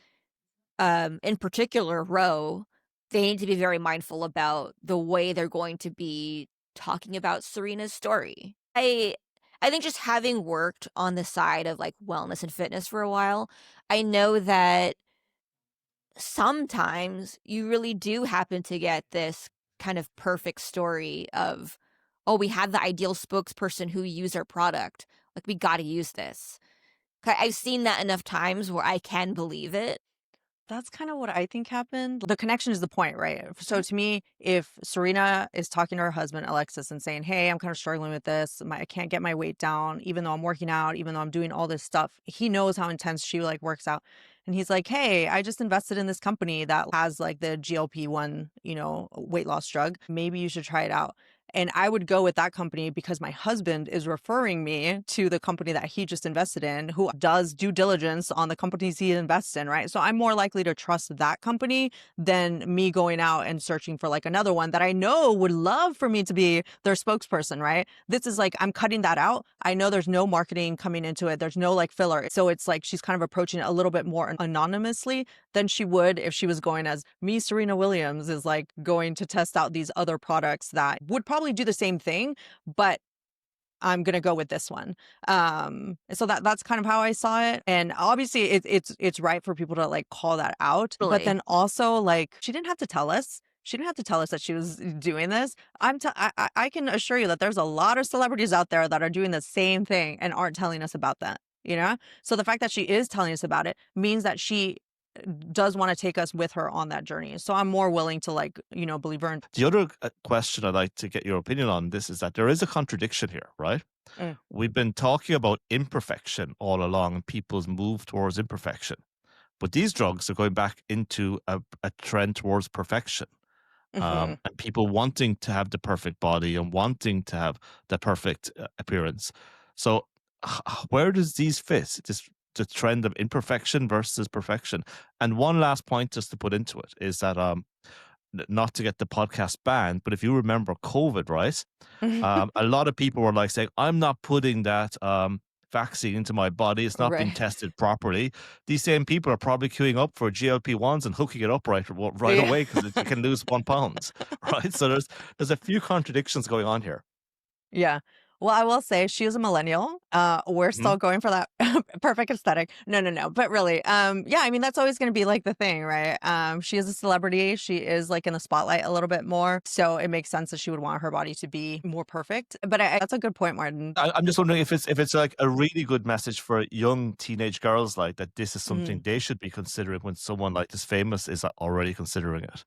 In particular, Roe, they need to be very mindful about the way they're going to be talking about Serena's story. I think just having worked on the side of, like, wellness and fitness for a while, I know that sometimes you really do happen to get this kind of perfect story of, oh, we have the ideal spokesperson who used our product. Like, we got to use this. I've seen that enough times where I can believe it. That's kind of what I think happened. The connection is the point, right? So Mhm. to me, if Serena is talking to her husband, Alexis, and saying, hey, I'm kind of struggling with this. I can't get my weight down, even though I'm working out, even though I'm doing all this stuff. He knows how intense she like works out. And he's like, hey, I just invested in this company that has like the GLP-1, weight loss drug. Maybe you should try it out. And I would go with that company because my husband is referring me to the company that he just invested in, who does due diligence on the companies he invests in, right? So I'm more likely to trust that company than me going out and searching for like another one that I know would love for me to be their spokesperson, right? This is like, I'm cutting that out. I know there's no marketing coming into it. There's no like filler. So it's like she's kind of approaching it a little bit more anonymously than she would if she was going as me, Serena Williams, is like going to test out these other products that would probably do the same thing, but I'm gonna go with this one. So that's kind of how I saw it. And obviously it's right for people to like call that out. But Totally. then also like she didn't have to tell us. She didn't have to tell us that she was doing this. I can assure you that there's a lot of celebrities out there that are doing the same thing and aren't telling us about that, you know? So the fact that she is telling us about it means that she does want to take us with her on that journey. So I'm more willing to like, believe her. The other question I'd like to get your opinion on this is that there is a contradiction here, right? Mm. We've been talking about imperfection all along and people's move towards imperfection. But these drugs are going back into a trend towards perfection. Mhm. And people wanting to have the perfect body and wanting to have the perfect appearance. So where does these fit? The trend of imperfection versus perfection. And one last point just to put into it is that not to get the podcast banned, but if you remember COVID, right? A lot of people were like saying, I'm not putting that vaccine into my body. It's not being Right. tested properly. These same people are probably queuing up for GLP-1s and hooking it up right Yeah. away because you can lose 1 pound, right? So there's a few contradictions going on here. Yeah. Well, I will say she is a millennial. We're Mhm. still going for that perfect aesthetic. No. But really, yeah, I mean, that's always going to be like the thing, right? She is a celebrity. She is like in the spotlight a little bit more. So it makes sense that she would want her body to be more perfect. But that's a good point, Martin. I'm just wondering if it's like a really good message for young teenage girls, like that this is something Mm. they should be considering when someone like this famous is already considering it.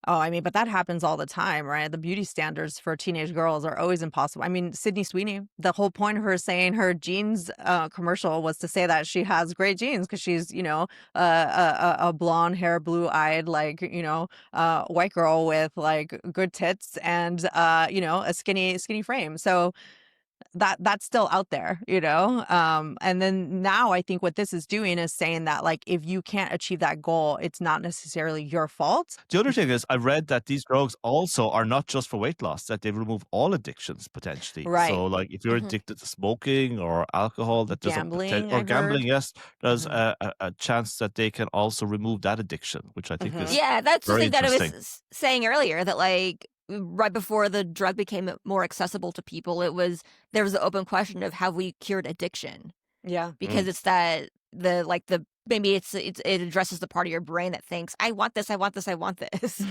Oh, I mean, but that happens all the time, right? The beauty standards for teenage girls are always impossible. I mean, Sydney Sweeney, the whole point of her saying her jeans commercial was to say that she has great genes because she's, a blonde hair, blue eyed, like, white girl with like good tits and, a skinny frame. So that's still out there, and then now I think what this is doing is saying that like if you can't achieve that goal, it's not necessarily your fault. The other thing is, I read that these drugs also are not just for weight loss; that they remove all addictions potentially. Right. So, like if you're Mhm. addicted to smoking or alcohol, that there's a Gambling, or I gambling. heard. Yes, there's Hmm. a chance that they can also remove that addiction, which I think Hmm. is Yeah, that's the very thing that I was interesting. saying earlier, that like right before the drug became more accessible to people, there was the open question of have we cured addiction? Yeah. Because it's that the maybe it addresses the part of your brain that thinks, I want this, I want this, I want this.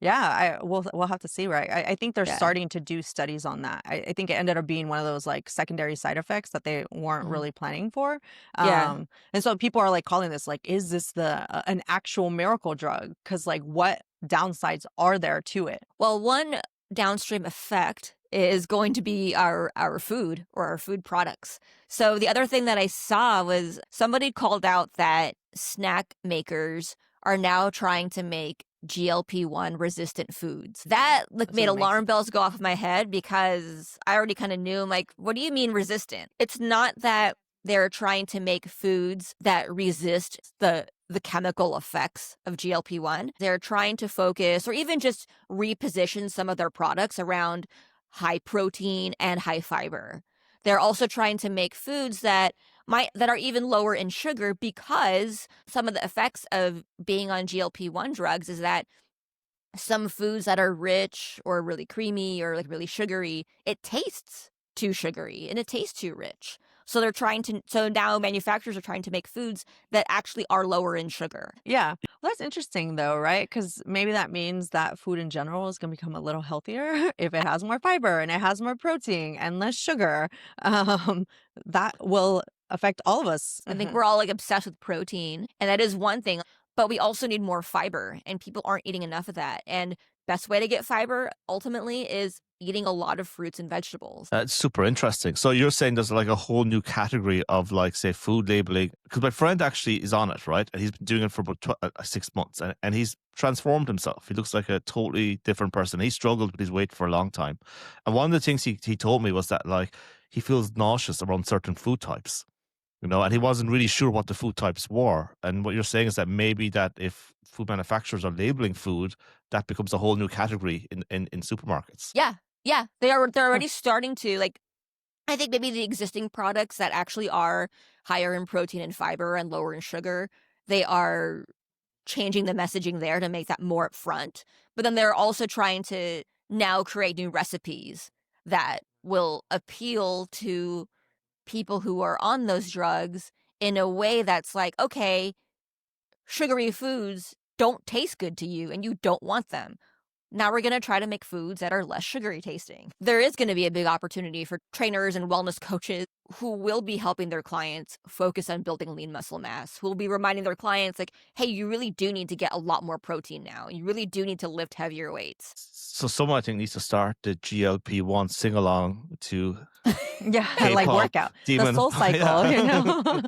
Yeah, we'll have to see, right? I think they're Yeah. starting to do studies on that. I think it ended up being one of those like secondary side effects that they weren't Mhm. really planning for. Yeah. And so people are like calling this like, is this an actual miracle drug? Because like, what downsides are there to it? Well, one downstream effect is going to be our food or our food products. So the other thing that I saw was somebody called out that snack makers are now trying to make GLP-1 resistant foods. That like made So it makes alarm bells go off in my head because I already kind of knew, I'm like, what do you mean resistant? It's not that they're trying to make foods that resist the chemical effects of GLP-1. They're trying to focus or even just reposition some of their products around high protein and high fiber. They're also trying to make foods that are even lower in sugar, because some of the effects of being on GLP-1 drugs is that some foods that are rich or really creamy or like really sugary, it tastes too sugary and it tastes too rich. So now manufacturers are trying to make foods that actually are lower in sugar. Yeah. Well, that's interesting though, right? Because maybe that means that food in general is going to become a little healthier if it has more fiber and it has more protein and less sugar. Um, that will affect all of us. I think we're all like obsessed with protein, and that is one thing, but we also need more fiber, and people aren't eating enough of that. And best way to get fiber ultimately is eating a lot of fruits and vegetables. It's super interesting. So you're saying there's like a whole new category of like, say, food labeling? Because my friend actually is on it, right? And he's been doing it for about 6 months, and he's transformed himself. He looks like a totally different person. He struggled with his weight for a long time. And one of the things he told me was that like he feels nauseous around certain food types, and he wasn't really sure what the food types were. And what you're saying is that maybe that if food manufacturers are labeling food, that becomes a whole new category in supermarkets. Yeah. Yeah. They're already starting to, like, I think maybe the existing products that actually are higher in protein and fiber and lower in sugar, they are changing the messaging there to make that more upfront. But then they're also trying to now create new recipes that will appeal to people who are on those drugs in a way that's like, okay, sugary foods don't taste good to you and you don't want them. Now we're going to try to make foods that are less sugary tasting. There is going to be a big opportunity for trainers and wellness coaches who will be helping their clients focus on building lean muscle mass, who will be reminding their clients, like, hey, you really do need to get a lot more protein now. You really do need to lift heavier weights. So someone, I think, needs to start the GLP-1 sing-along to Yeah, like K-pop, workout. The demon. soul cycle, Yeah.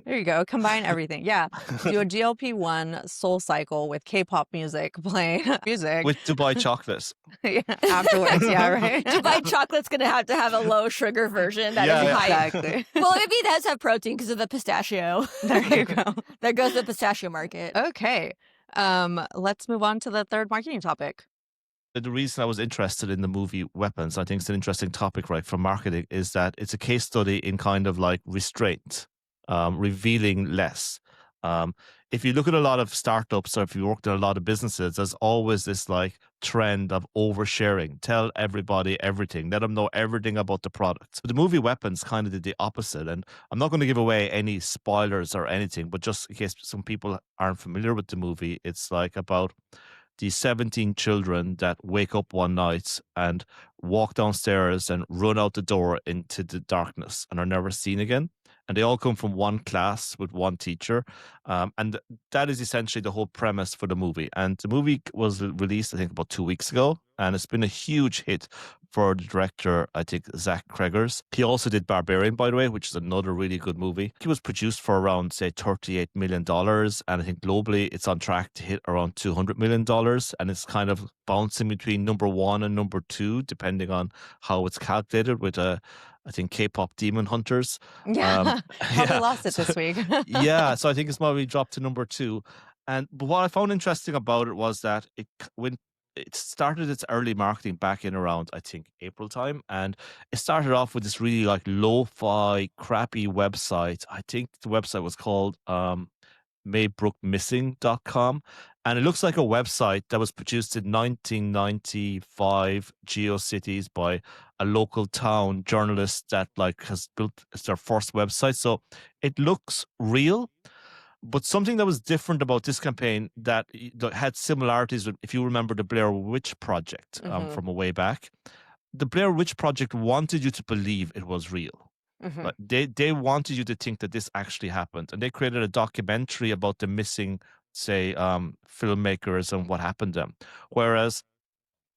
There you go. Combine everything. Yeah. Do a GLP-1 soul cycle with K-pop music playing music. With Dubai chocolate. Yeah, afterwards. Yeah, right. Dubai chocolate's going to have a low sugar version that is Yeah, high. Exactly. Well, maybe it does have protein because of the pistachio. There you go. There goes the pistachio market. Okay. Let's move on to the third marketing topic. The reason I was interested in the movie Weapons, I think it's an interesting topic, right, for marketing, is that it's a case study in kind of like restraint, revealing less. If you look at a lot of startups or if you worked in a lot of businesses, there's always this like trend of oversharing. Tell everybody everything. Let them know everything about the product. But the movie Weapons kind of did the opposite. And I'm not going to give away any spoilers or anything, but just in case some people aren't familiar with the movie, it's like about these 17 children that wake up one night and walk downstairs and run out the door into the darkness and are never seen again. And they all come from one class with one teacher. And that is essentially the whole premise for the movie. And the movie was released, I think, about 2 weeks ago. And it's been a huge hit for the director, I think, Zach Cregers. He also did Barbarian, by the way, which is another really good movie. He was produced for around, say, $38 million. And I think globally it's on track to hit around $200 million. And it's kind of bouncing between number 1 and number 2, depending on how it's calculated with I think K-pop Demon Hunters. Yeah. Probably yeah. lost it this week. Yeah, so I think it's probably dropped to number 2. But what I found interesting about it was that when it started its early marketing back in around, I think, April time, and it started off with this really like lo-fi, crappy website. I think the website was called maybrookmissing.com, and it looks like a website that was produced in 1995 GeoCities by a local town journalist that like has built it's their first website. So it looks real, but something that was different about this campaign that had similarities with, if you remember, the Blair Witch Project from a way back. The Blair Witch Project wanted you to believe it was real. Like they wanted you to think that this actually happened, and they created a documentary about the missing, say, filmmakers and what happened to them. Whereas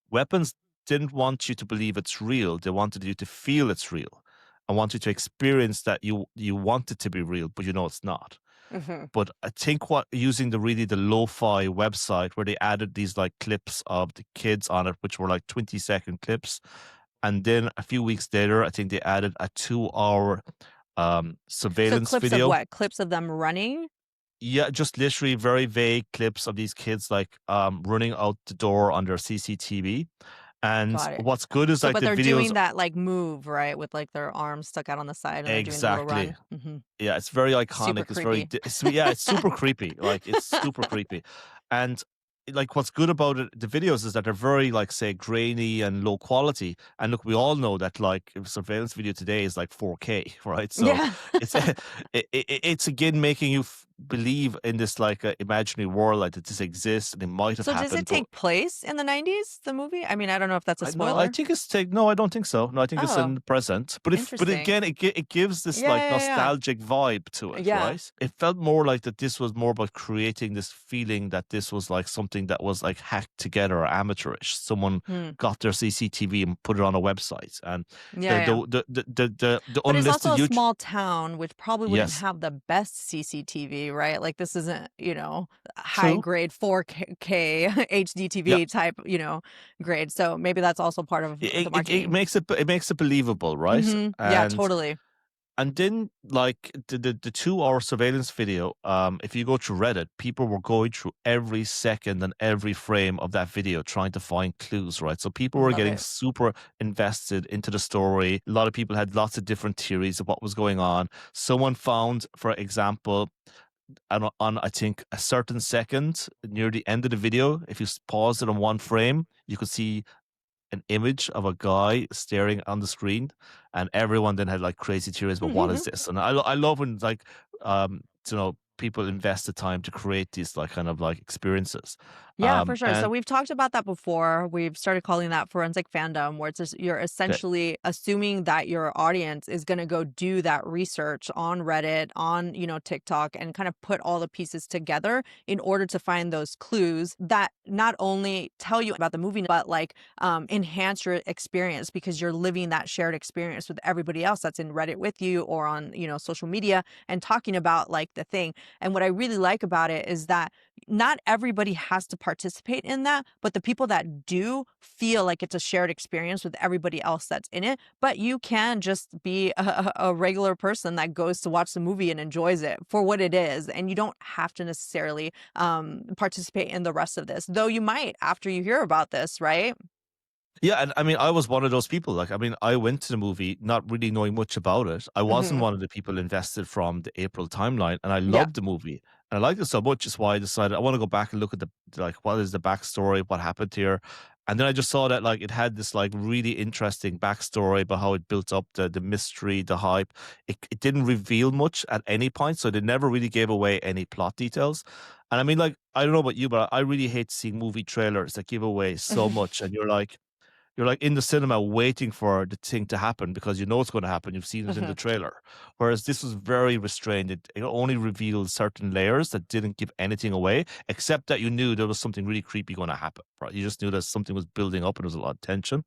Weapons didn't want you to believe it's real; they wanted you to feel it's real, and want you to experience that you want it to be real, but you know it's not. But I think using the lo-fi website where they added these like clips of the kids on it, which were like 20-second clips. And then a few weeks later, I think they added a 2-hour surveillance So clips video. of what? Clips of them running? Yeah, just literally very vague clips of these kids like running out the door on their CCTV. And Got it. what's good is So, like but the they're videos. doing that like move, right? With like their arms stuck out on the side and they're doing the little Exactly. run. Yeah, it's very Super iconic. It's very, creepy. it's super creepy. Like it's super creepy. And like what's good about it, the videos is that they're very like, say, grainy and low quality. And look, we all know that like a surveillance video today is like 4K, right? So Yeah. it's it's again making you believe in this like imaginary world, like that this exists and it might have So does it happened, but take place in the 90s, the movie? I mean, I don't know if that's a I no, I spoiler. think it's take. No, I don't think so. No, I think it's in Oh, the present. But interesting. again, it gives this Yeah, like yeah, yeah. nostalgic vibe to it, Yeah. right? It felt more like that. This was more about creating this feeling that this was like something that was like hacked together or amateurish. Someone Hmm. got their CCTV and put it on a website, and Yeah, yeah. the But it's also unlisted a YouTube. small town, which probably wouldn't Yes, have the best CCTV, right? Like this isn't, high true. grade 4K HD Yeah. TV type, grade. So maybe that's also part of the It marketing. makes it believable, right? Yeah, totally. And then, like the 2 hour surveillance video, if you go to Reddit, people were going through every second and every frame of that video trying to find clues, right? So people were Love getting it. super invested into the story. A lot of people had lots of different theories of what was going on. Someone found, for example, on I think a certain second near the end of the video, if you pause it on one frame, you could see an image of a guy staring on the screen, and everyone then had like crazy theories about what is this. And I love when like people invest the time to create these like kind of like experiences. Yeah, for sure. So And we've talked about that before. We've started calling that forensic fandom, where it's just, you're okay, essentially assuming that your audience is going to go do that research on Reddit, on, TikTok, and kind of put all the pieces together in order to find those clues that not only tell you about the movie, but like enhance your experience because you're living that shared experience with everybody else that's in Reddit with you or on, social media and talking about like the thing. And what I really like about it is that not everybody has to participate in that, but the people that do feel like it's a shared experience with everybody else that's in it. But you can just be a regular person that goes to watch the movie and enjoys it for what it is. And you don't have to necessarily participate in the rest of this, though you might after you hear about this, right? yeah, and I mean, I was one of those people. Like, I mean, I went to the movie not really knowing much about it. I wasn't Hmm. one of the people invested from the April timeline, and I Yeah. loved the movie. And I liked it so much, is why I decided I want to go back and look at the like what is the backstory, what happened here. And then I just saw that like it had this like really interesting backstory about how it built up the mystery, the hype. It didn't reveal much at any point, so they never really gave away any plot details. And I mean, like, I don't know about you, but I really hate seeing movie trailers that give away so much, and you're like in the cinema waiting for the thing to happen because you know it's going to happen. You've seen it in the Hmm. trailer. Whereas this was very restrained. It only revealed certain layers that didn't give anything away, except that you knew there was something really creepy going to happen. Right? You just knew that something was building up and there was a lot of tension.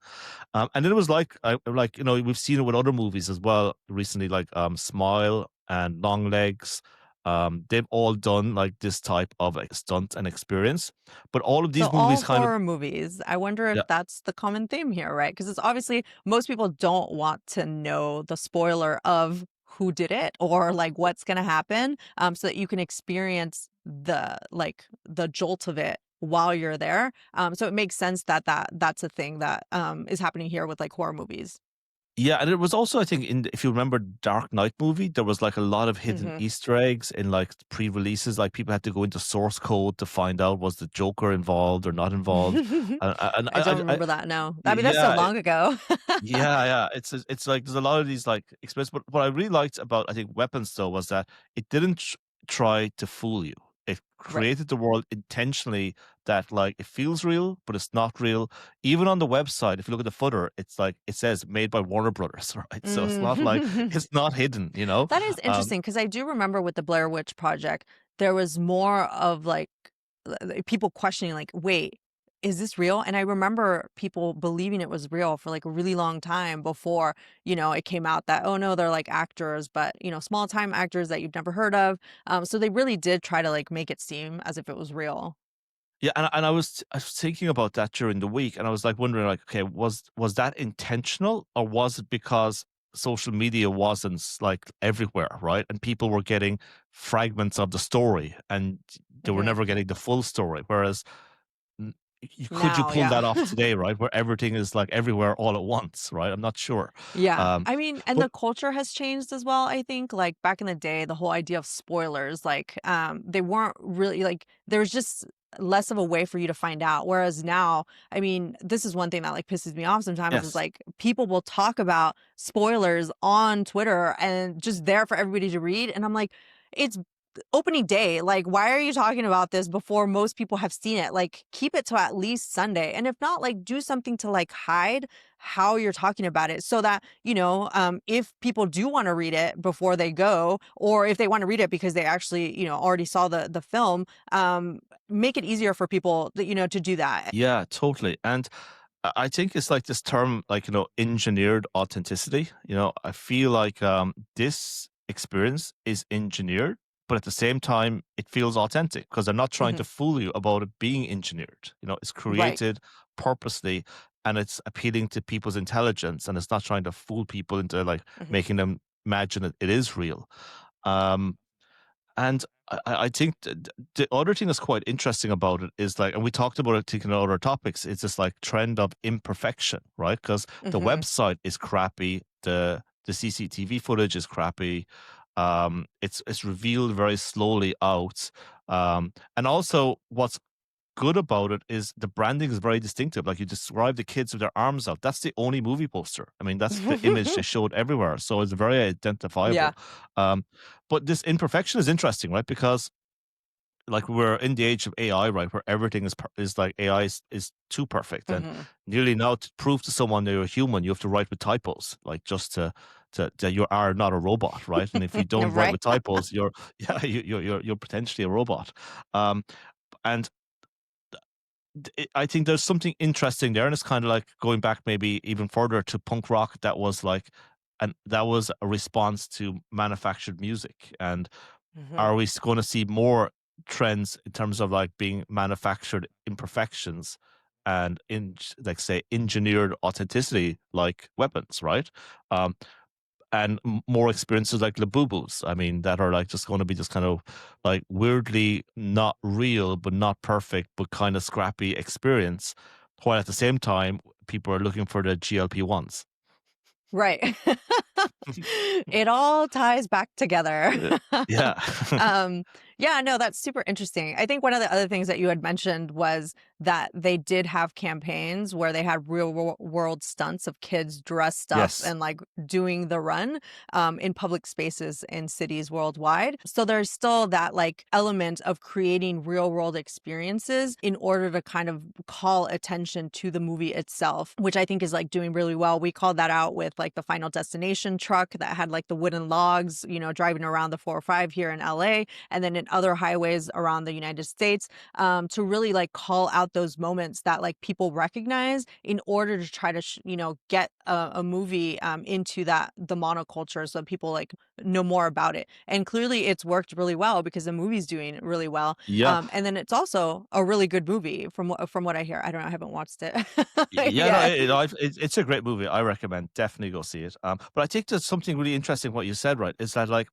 And then it was like we've seen it with other movies as well recently, like Smile and Long Legs. They've all done like this type of like, stunt and experience, but all of So these all movies kind of horror movies, I wonder if yeah. that's the common theme here, right? Because it's obviously most people don't want to know the spoiler of who did it or like what's going to happen, so that you can experience the jolt of it while you're there. So it makes sense that that's a thing that is happening here with like horror movies. Yeah, and it was also, I think, if you remember Dark Knight movie, there was like a lot of hidden Hmm. Easter eggs in like pre-releases. Like people had to go into source code to find out was the Joker involved or not involved. And I don't remember that. No, I mean that's so yeah, long ago. yeah. It's like there's a lot of these like experiences. But what I really liked about I think Weapons though was that it didn't try to fool you. It Right. created the world intentionally that like it feels real, but it's not real. Even on the website, if you look at the footer, it's like it says made by Warner Brothers, right? So it's not like Mm. it's not hidden, you know. That is Um, interesting because I do remember with the Blair Witch Project, there was more of like people questioning, like, wait, is this real? And I remember people believing it was real for like a really long time before, it came out that, oh no, they're like actors, but, small time actors that you've never heard of. So they really did try to like make it seem as if it was real. Yeah, and I was thinking about that during the week, and I was like wondering, like, okay, was that intentional, or was it because social media wasn't like everywhere, right? And people were getting fragments of the story, and they were Hmm. never getting the full story. Whereas, could you Now, pull yeah. that off today, right? Where everything is like everywhere all at once, right? I'm not sure. Yeah. Um, I mean, and but the culture has changed as well, I think. Like back in the day, the whole idea of spoilers, like they weren't really like there was just less of a way for you to find out. Whereas now, I mean, this is one thing that like pisses me off sometimes is yes, like people will talk about spoilers on Twitter and just there for everybody to read. And I'm like, it's opening day. Like, why are you talking about this before most people have seen it? Like, keep it to at least Sunday. And if not, like, do something to like hide how you're talking about it so that, if people do want to read it before they go, or if they want to read it because they actually, already saw the film, make it easier for people, to do that. Yeah, totally. And I think it's like this term, like, engineered authenticity. I feel like this experience is engineered, but at the same time, it feels authentic because they're not trying Hmm. to fool you about it being engineered. It's Right. created purposely and it's appealing to people's intelligence and it's not trying to fool people into like Hmm. making them imagine that it is real. Um, and I think the other thing that's quite interesting about it is like, and we talked about it taking other topics, it's this like trend of imperfection, right? Because the Hmm. website is crappy, the CCTV footage is crappy, it's revealed very slowly out, and also what's good about it is the branding is very distinctive. Like you describe the kids with their arms out. That's the only movie poster. I mean, that's the image they showed everywhere. So it's very Yeah. identifiable. Um, but this imperfection is interesting, right? Because like we're in the age of AI, right, where everything is like AI is too perfect, and Hmm. nearly now to prove to someone that you're a human, you have to write with typos, like just to that you are not a robot, right? And if you don't write Right. with typos, you're yeah, you're potentially a robot. Um, and I think there's something interesting there, and it's kind of like going back maybe even further to punk rock. That was like, and that was a response to manufactured music. And Hmm. are we going to see more trends in terms of like being manufactured imperfections and in like say engineered authenticity, like weapons, right? Um, and more experiences like Labubus. I mean, that are like just going to be just kind of like weirdly not real, but not perfect, but kind of scrappy experience. While at the same time, people are looking for the GLP ones. Right. It all ties back together. Uh, yeah, um, yeah, no, that's super interesting. I think one of the other things that you had mentioned was that they did have campaigns where they had world stunts of kids dressed up yes, and like doing the run in public spaces in cities worldwide. So there's still that like element of creating real world experiences in order to kind of call attention to the movie itself, which I think is like doing really well. We called that out with like the Final Destination truck that had like the wooden logs, driving around the 405 here in LA and then in other highways around the United States, to really like call out those moments that like people recognize in order to try to, get a movie into the monoculture so people like know more about it. And clearly it's worked really well because the movie's doing really well. yeah. And then it's also a really good movie from what I hear. I don't know, I haven't watched it Yeah, no, yet. it's a great movie. I recommend definitely go see it. But I think there's something really interesting what you said, right? Is that like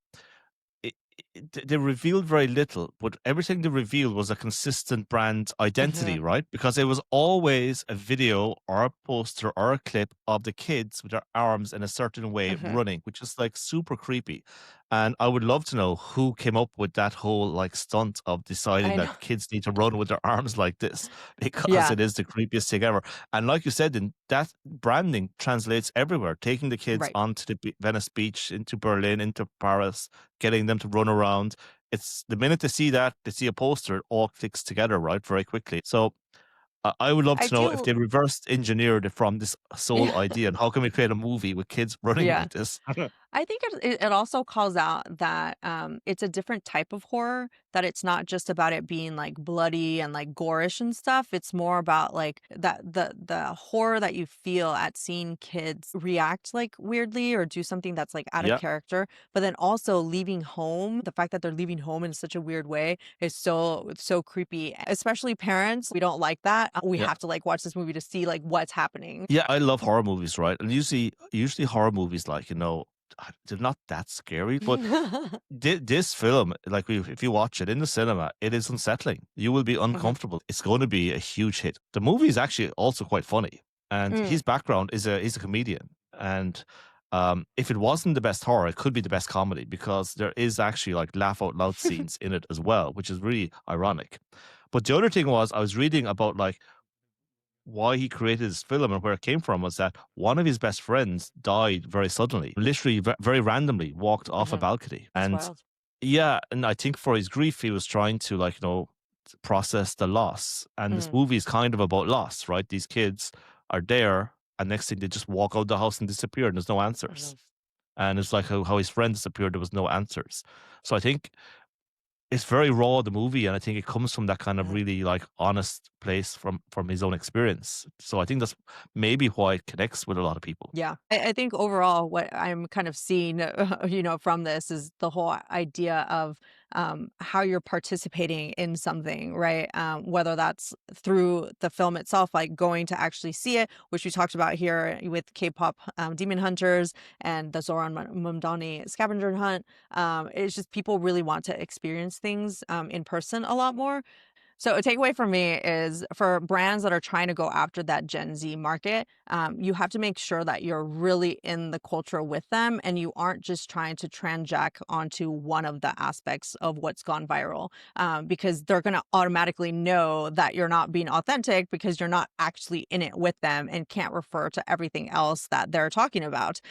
they revealed very little, but everything they revealed was a consistent brand Hmm. identity, right? Because it was always a video or a poster or a clip of the kids with their arms in a certain way Hmm. running, which is like super creepy. And I would love to know who came up with that whole like stunt of deciding I know. that kids need to run with their arms like this because Yeah. it is the creepiest thing ever. And like you said, then that branding translates everywhere, taking the kids Right. onto the Venice Beach, into Berlin, into Paris, getting them to run around. It's the minute they see that, they see a poster, it all clicks together, right, very quickly. So I would love I to know if do. they reversed engineered it from this sole Yeah. idea, and how can we create a movie with kids running Yeah. like this? I think it also calls out that it's a different type of horror, that it's not just about it being like bloody and like gorish and stuff. It's more about like that the horror that you feel at seeing kids react like weirdly or do something that's like out of Yeah, character, but then also leaving home. The fact that they're leaving home in such a weird way is so creepy. Especially parents, we don't like that. We yeah. have to like watch this movie to see like what's happening. Yeah, I love horror movies, right? And usually horror movies, like, they're not that scary, but this film, like if you watch it in the cinema, it is unsettling. You will be Mhm. uncomfortable. It's going to be a huge hit. The movie is actually also quite funny, and Mm. his background is he's a comedian. And if it wasn't the best horror, it could be the best comedy because there is actually like laugh out loud scenes in it as well, which is really ironic. But the other thing was I was reading about like why he created this film and where it came from was that one of his best friends died very suddenly, literally very randomly walked off a Mhm. balcony. That's And wild. Yeah, and I think for his grief, he was trying to process the loss. And this movie is kind of about loss, right? These kids are there, and next thing they just walk out the house and disappear, and there's no answers. And it's like how his friend disappeared, there was no answers. So I think it's very raw, the movie, and I think it comes from that kind of really honest place from his own experience. So I think that's maybe why it connects with a lot of people. Yeah. I think overall what I'm kind of seeing, from this is the whole idea of how you're participating in something, right? Whether that's through the film itself, like going to actually see it, which we talked about here with K-pop Demon Hunters and the Zohran Mamdani scavenger hunt. It's just people really want to experience things in person a lot more. So a takeaway for me is for brands that are trying to go after that Gen Z market, you have to make sure that you're really in the culture with them and you aren't just trying to transact onto one of the aspects of what's gone viral, because they're going to automatically know that you're not being authentic because you're not actually in it with them and can't refer to everything else that they're talking about.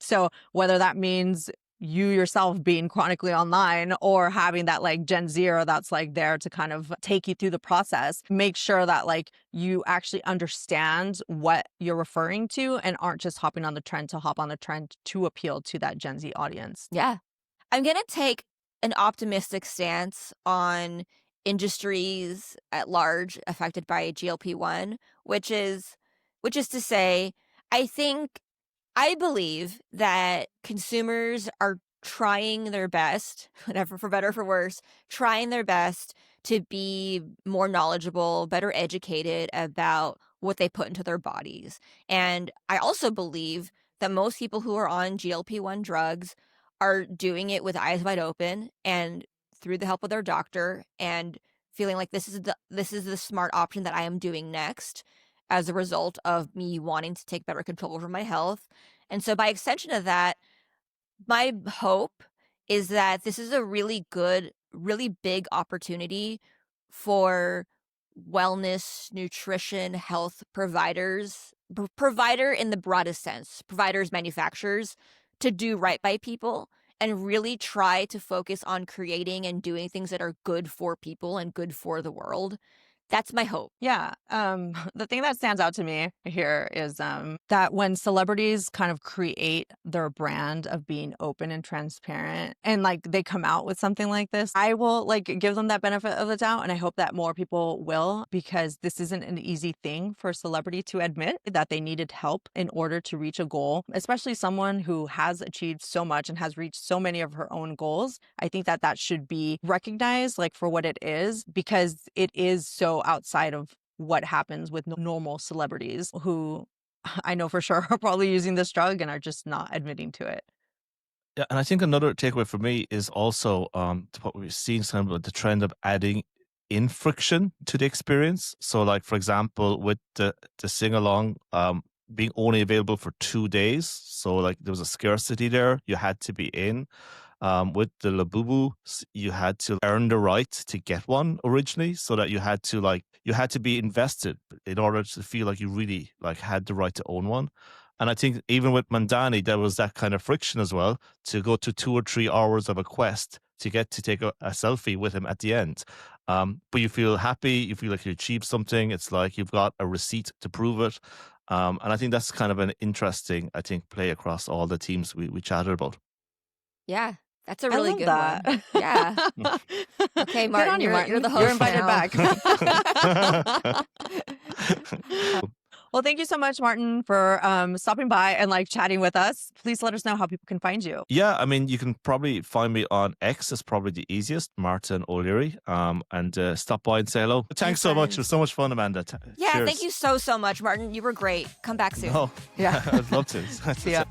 So whether that means you yourself being chronically online or having that Gen Zer that's there to kind of take you through the process, make sure that you actually understand what you're referring to and aren't just hopping on the trend to hop on the trend to appeal to that Gen Z audience. Yeah. I'm going to take an optimistic stance on industries at large affected by GLP-1, which is to say, I believe that consumers are trying their best, whatever, for better or for worse, trying their best to be more knowledgeable, better educated about what they put into their bodies. And I also believe that most people who are on GLP-1 drugs are doing it with eyes wide open and through the help of their doctor and feeling like this is the smart option that I am doing next as a result of me wanting to take better control over my health. And so by extension of that, my hope is that this is a really good, really big opportunity for wellness, nutrition, health providers, provider in the broadest sense, providers, manufacturers, to do right by people and really try to focus on creating and doing things that are good for people and good for the world. That's my hope. Yeah. The thing that stands out to me here is that when celebrities kind of create their brand of being open and transparent and they come out with something like this, I will give them that benefit of the doubt. And I hope that more people will, because this isn't an easy thing for a celebrity to admit that they needed help in order to reach a goal, especially someone who has achieved so much and has reached so many of her own goals. I think that should be recognized for what it is, because it is so outside of what happens with normal celebrities who I know for sure are probably using this drug and are just not admitting to it. Yeah, and I think another takeaway for me is also what we've seen some of the trend of adding in friction to the experience. So, for example, with the sing along being only available for 2 days, so there was a scarcity there. You had to be in. With the Labubu, you had to earn the right to get one originally, so that you had to be invested in order to feel like you really had the right to own one. And I think even with Mandani, there was that kind of friction as well, to go to 2 or 3 hours of a quest to get to take a selfie with him at the end. But you feel happy, you feel like you achieved something. It's like you've got a receipt to prove it. And I think that's kind of an interesting, play across all the teams we chatted about. Yeah, that's a really good that. one. Yeah. Okay, Martin, you're the host. You're invited now. back. Well, thank you so much, Martin, for stopping by and chatting with us. Please let us know how people can find you. Yeah, you can probably find me on X. It's probably the easiest, Martin O'Leary. And stop by and say hello. Thanks so much. It was so much fun, Amanda. Yeah, Cheers. thank you so much, Martin. You were great. Come back soon. Oh, Yeah. I'd love to. See ya.